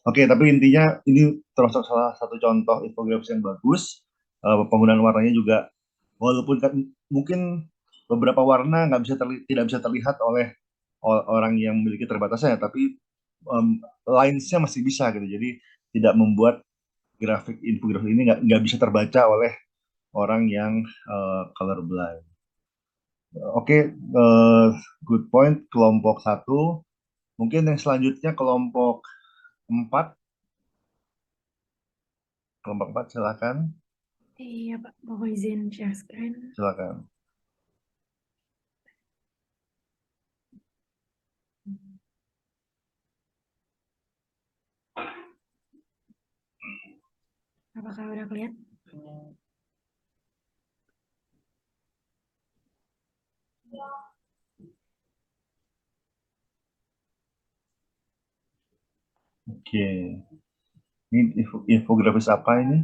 Oke, tapi intinya ini termasuk salah satu contoh infografis yang bagus. Penggunaan warnanya juga, walaupun kan mungkin beberapa warna tidak bisa terlihat oleh orang yang memiliki terbatasan, tapi lines-nya masih bisa gitu. Jadi tidak membuat infografis ini nggak bisa terbaca oleh orang yang colorblind. Oke, good point. Kelompok 1. Mungkin yang selanjutnya kelompok 4. Kelompok 4, silakan. Iya Pak, mau izin share screen. Silakan. Apakah udah kelihatan? Oke. Ini infografis apa ini?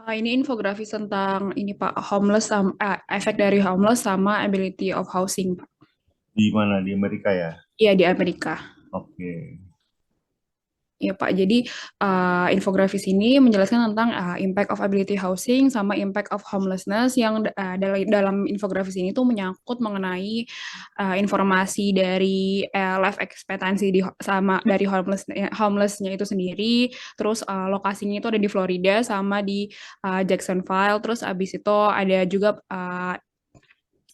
Ini infografis tentang ini Pak, efek dari homeless sama ability of housing, Pak. Di mana? Di Amerika ya? Iya, di Amerika. Oke. Ya Pak, jadi infografis ini menjelaskan tentang impact of ability housing sama impact of homelessness, yang dalam infografis ini tuh menyangkut mengenai informasi dari life expectancy dari homelessnya itu sendiri, terus lokasinya itu ada di Florida sama di Jacksonville, terus abis itu ada juga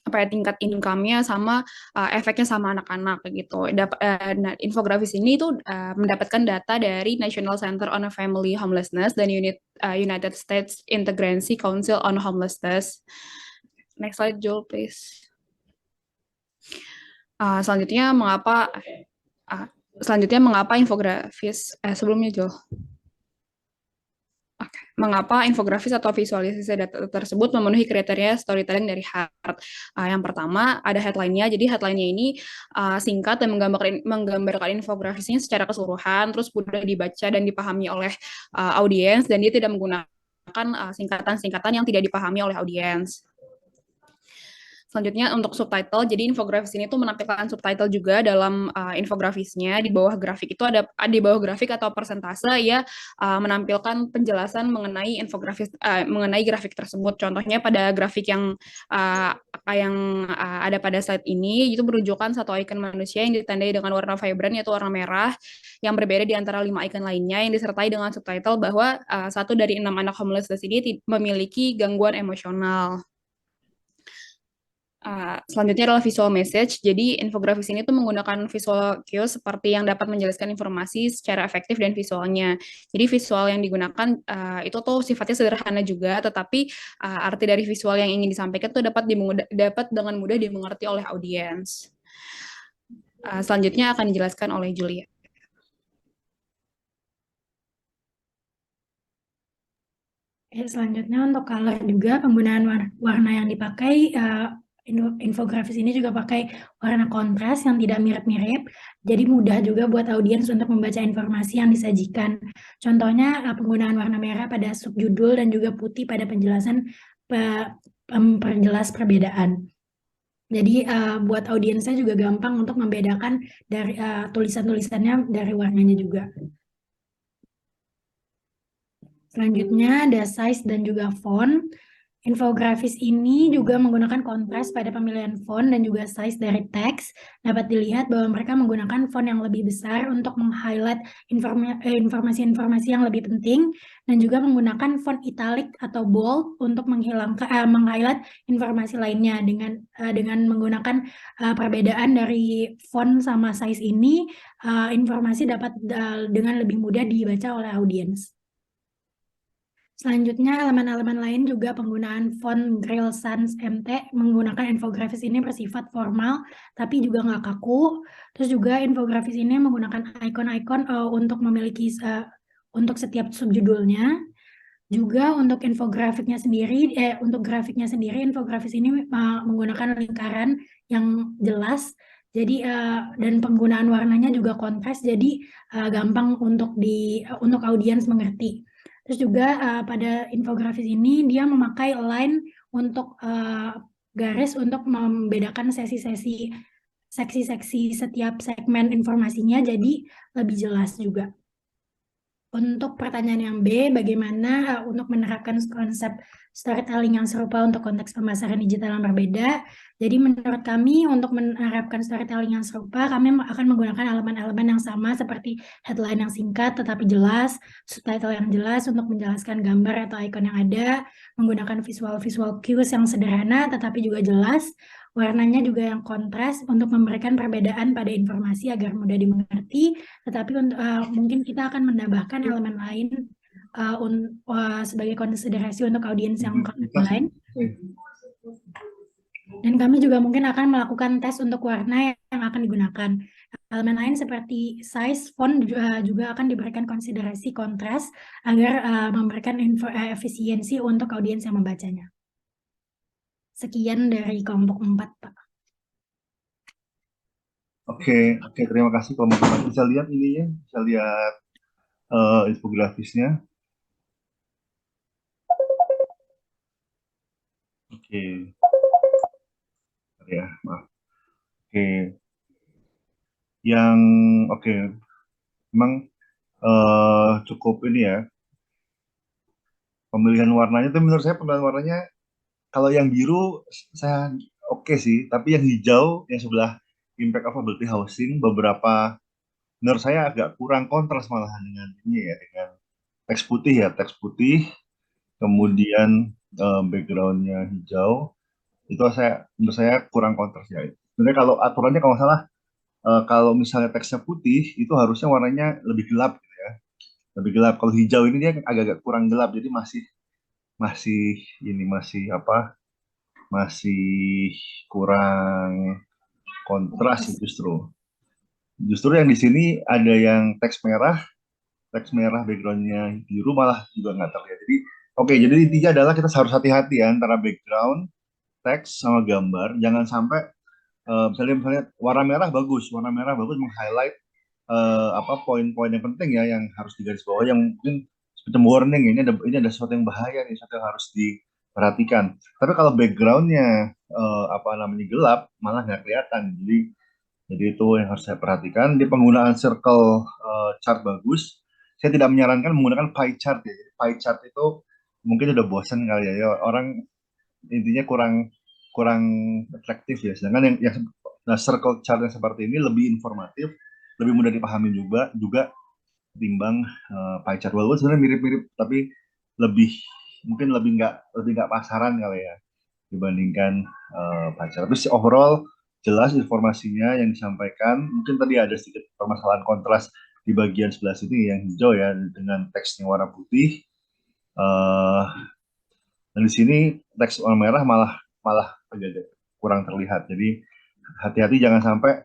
tingkat income-nya sama efeknya sama anak-anak gitu. Nah, infografis ini tuh mendapatkan data dari National Center on Family Homelessness dan United States Integration Council on Homelessness. Next slide, Joel, please. Selanjutnya mengapa infografis sebelumnya, Joel? Mengapa infografis atau visualisasi data tersebut memenuhi kriteria storytelling dari Hart? Yang pertama, ada headline-nya. Jadi headline-nya ini singkat dan menggambarkan infografisnya secara keseluruhan, terus mudah dibaca dan dipahami oleh audiens, dan dia tidak menggunakan singkatan-singkatan yang tidak dipahami oleh audiens. Selanjutnya untuk subtitle, jadi infografis ini tuh menampilkan subtitle juga dalam infografisnya. Di bawah grafik itu di bawah grafik atau persentase ya menampilkan penjelasan mengenai mengenai grafik tersebut. Contohnya pada grafik yang ada pada slide ini, itu menunjukkan satu icon manusia yang ditandai dengan warna vibrant, yaitu warna merah, yang berbeda di antara 5 icon lainnya, yang disertai dengan subtitle bahwa 1 dari 6 anak homeless ini memiliki gangguan emosional. Selanjutnya adalah visual message. Jadi infografis ini tuh menggunakan visual cues seperti yang dapat menjelaskan informasi secara efektif dan visualnya. Jadi visual yang digunakan itu tuh sifatnya sederhana juga, tetapi arti dari visual yang ingin disampaikan tuh dapat dengan mudah dimengerti oleh audiens. Selanjutnya akan dijelaskan oleh Julia. Selanjutnya untuk color juga, penggunaan warna yang dipakai, infografis ini juga pakai warna kontras yang tidak mirip-mirip, jadi mudah juga buat audiens untuk membaca informasi yang disajikan. Contohnya penggunaan warna merah pada subjudul dan juga putih pada penjelasan memperjelas perbedaan. Jadi buat audiensnya juga gampang untuk membedakan dari tulisan-tulisannya dari warnanya juga. Selanjutnya ada size dan juga font. Infografis ini juga menggunakan kontras pada pemilihan font dan juga size dari teks. Dapat dilihat bahwa mereka menggunakan font yang lebih besar untuk meng-highlight informasi-informasi yang lebih penting, dan juga menggunakan font italic atau bold untuk meng-highlight informasi lainnya. Dengan menggunakan perbedaan dari font sama size ini, informasi dapat dengan lebih mudah dibaca oleh audiens. Selanjutnya, elemen-elemen lain juga penggunaan font Grill Sans MT menggunakan infografis ini bersifat formal, tapi juga nggak kaku. Terus juga infografis ini menggunakan icon-icon untuk untuk setiap subjudulnya. Juga untuk grafiknya sendiri, infografis ini menggunakan lingkaran yang jelas. Jadi dan penggunaan warnanya juga kontras, jadi gampang untuk audiens mengerti. Terus juga pada infografis ini dia memakai line untuk garis untuk membedakan seksi-seksi setiap segmen informasinya, jadi lebih jelas juga. Untuk pertanyaan yang B, bagaimana untuk menerapkan konsep storytelling yang serupa untuk konteks pemasaran digital yang berbeda? Jadi menurut kami untuk menerapkan storytelling yang serupa, kami akan menggunakan elemen-elemen yang sama seperti headline yang singkat tetapi jelas, subtitle yang jelas untuk menjelaskan gambar atau ikon yang ada, menggunakan visual cues yang sederhana tetapi juga jelas, warnanya juga yang kontras untuk memberikan perbedaan pada informasi agar mudah dimengerti, tetapi mungkin kita akan menambahkan elemen lain sebagai konsiderasi untuk audiens yang lain. Dan kami juga mungkin akan melakukan tes untuk warna yang akan digunakan. Elemen lain seperti size, font juga akan diberikan konsiderasi kontras agar memberikan efisiensi untuk audiens yang membacanya. Sekian dari kelompok 4, Pak. Oke, terima kasih kelompok 4. Bisa lihat ininya, bisa lihat infografisnya. Oke. Ya, maaf. Oke. Memang cukup ini ya. Pemilihan warnanya itu menurut saya pemilihan warnanya kalau yang biru saya oke sih, tapi yang hijau yang sebelah impact affordability housing beberapa menurut saya agak kurang kontras malahan dengan ini ya, dengan teks putih, kemudian backgroundnya hijau, itu menurut saya kurang kontras ya. Sebenarnya kalau aturannya kalau nggak salah kalau misalnya teksnya putih itu harusnya warnanya lebih gelap gitu ya, lebih gelap. Kalau hijau ini dia agak-agak kurang gelap, jadi masih kurang kontras justru. Justru yang di sini ada yang teks merah backgroundnya biru malah juga nggak terlihat. Jadi intinya adalah kita harus hati-hati ya antara background, teks sama gambar. Jangan sampai misalnya warna merah bagus meng-highlight poin-poin yang penting ya yang harus digarisbawahi, yang mungkin semacam warning ini ada sesuatu yang bahaya nih, sesuatu yang harus diperhatikan. Tapi kalau backgroundnya gelap malah nggak kelihatan. Jadi itu yang harus saya perhatikan. Di penggunaan circle chart bagus. Saya tidak menyarankan menggunakan pie chart ya. Pie chart itu mungkin udah bosan kali ya. Orang intinya kurang atraktif ya. Sedangkan yang circle chart yang seperti ini lebih informatif, lebih mudah dipahami juga ketimbang pie chart. Walaupun sebenarnya mirip-mirip, tapi mungkin lebih nggak pasaran kali ya dibandingkan pie chart. Tapi overall jelas informasinya yang disampaikan. Mungkin tadi ada sedikit permasalahan kontras di bagian sebelah sini yang hijau ya dengan teksnya warna putih. Dan di sini teks warna merah malah agak kurang terlihat. Jadi hati-hati jangan sampai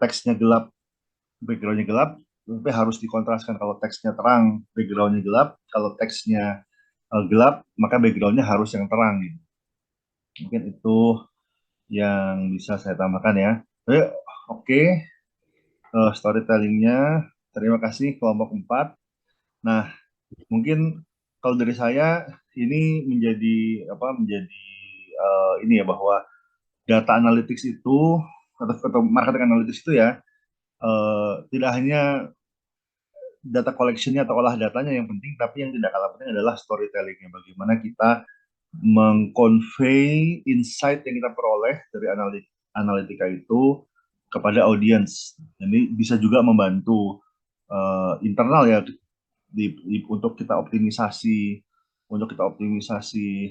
teksnya gelap, backgroundnya gelap, tapi harus dikontraskan. Kalau teksnya terang, backgroundnya gelap. Kalau teksnya gelap, maka backgroundnya harus yang terang. Gitu. Mungkin itu yang bisa saya tambahkan ya. Oke. Storytellingnya, terima kasih kelompok 4. Nah, mungkin kalau dari saya ini menjadi ini ya, bahwa data analytics itu atau marketing analytics itu ya tidak hanya data collection-nya atau olah datanya yang penting, tapi yang tidak kalah penting adalah storytelling-nya. Bagaimana kita mengconvey insight yang kita peroleh dari analitika itu kepada audiens. Jadi bisa juga membantu internal ya untuk kita optimisasi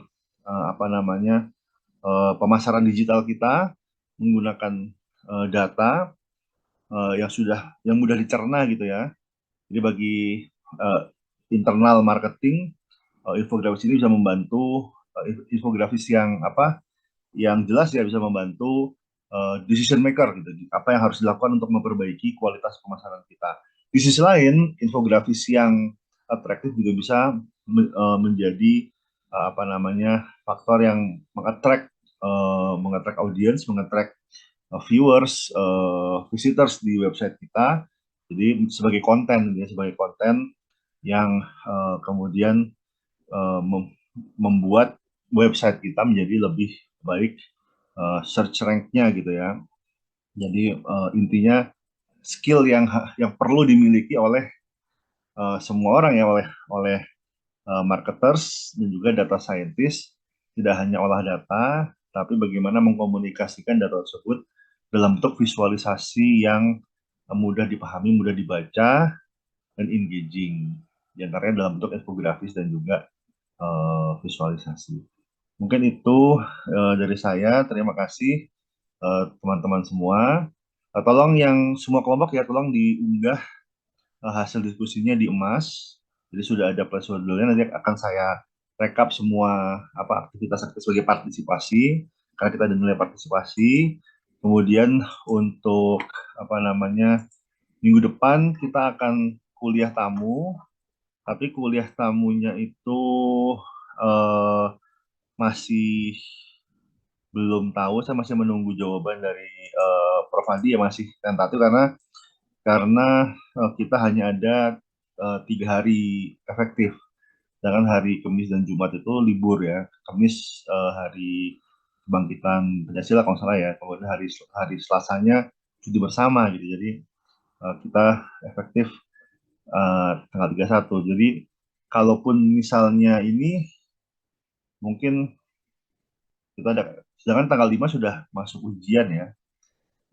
pemasaran digital kita menggunakan data yang mudah dicerna gitu ya. Jadi bagi internal marketing, infografis ini bisa membantu, infografis yang jelas ya bisa membantu decision maker gitu, apa yang harus dilakukan untuk memperbaiki kualitas pemasaran kita. Di sisi lain, infografis yang atraktif juga bisa menjadi faktor yang mengattract audiens, mengattract viewers, visitors di website kita. Jadi sebagai konten, ya, sebagai konten yang kemudian membuat website kita menjadi lebih baik search rank-nya gitu ya. Jadi intinya skill yang perlu dimiliki oleh semua orang ya, oleh marketers dan juga data scientist, tidak hanya olah data, tapi bagaimana mengkomunikasikan data tersebut dalam bentuk visualisasi yang mudah dipahami, mudah dibaca, dan engaging. Di antaranya dalam bentuk infografis dan juga visualisasi. Mungkin itu dari saya. Terima kasih teman-teman semua. Tolong yang semua kelompok ya, tolong diunggah hasil diskusinya di Emas. Jadi sudah ada placeholder-nya, nanti akan saya rekap semua aktivitas sebagai partisipasi, karena kita ada nilai partisipasi. Kemudian untuk minggu depan kita akan kuliah tamu, tapi kuliah tamunya itu masih belum tahu, saya masih menunggu jawaban dari Prof. Adi ya, masih tentatif karena kita hanya ada 3 hari efektif, sedangkan hari Kamis dan Jumat itu libur ya. Kamis hari kebangkitan Pancasila kalau salah ya, kemudian hari Selasanya cuti bersama gitu. Jadi kita efektif tanggal 31. Jadi kalaupun misalnya ini mungkin kita ada, sedangkan tanggal 5 sudah masuk ujian ya,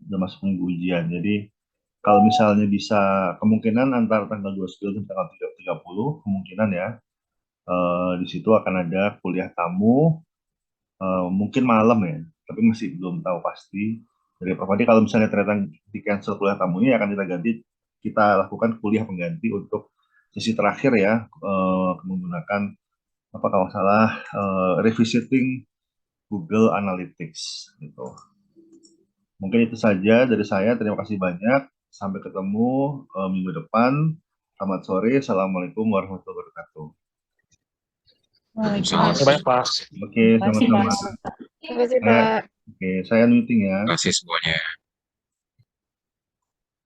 sudah masuk minggu ujian. Jadi kalau misalnya bisa, kemungkinan antara tanggal 29 dan tanggal 30 kemungkinan ya, di situ akan ada kuliah tamu, mungkin malam ya, tapi masih belum tahu pasti. Dari Prof. Adi, kalau misalnya ternyata di cancel kuliah tamunya, akan kita lakukan kuliah pengganti untuk sesi terakhir ya, menggunakan kalau salah revisiting Google Analytics gitu. Mungkin itu saja dari saya. Terima kasih banyak. Sampai ketemu minggu depan. Selamat sore. Assalamualaikum warahmatullahi wabarakatuh. Waalaikumsalam. Oke, Terima kasih, sama-sama. Mas. Terima kasih, Pak. Oke, saya meeting ya. Terima kasih semuanya.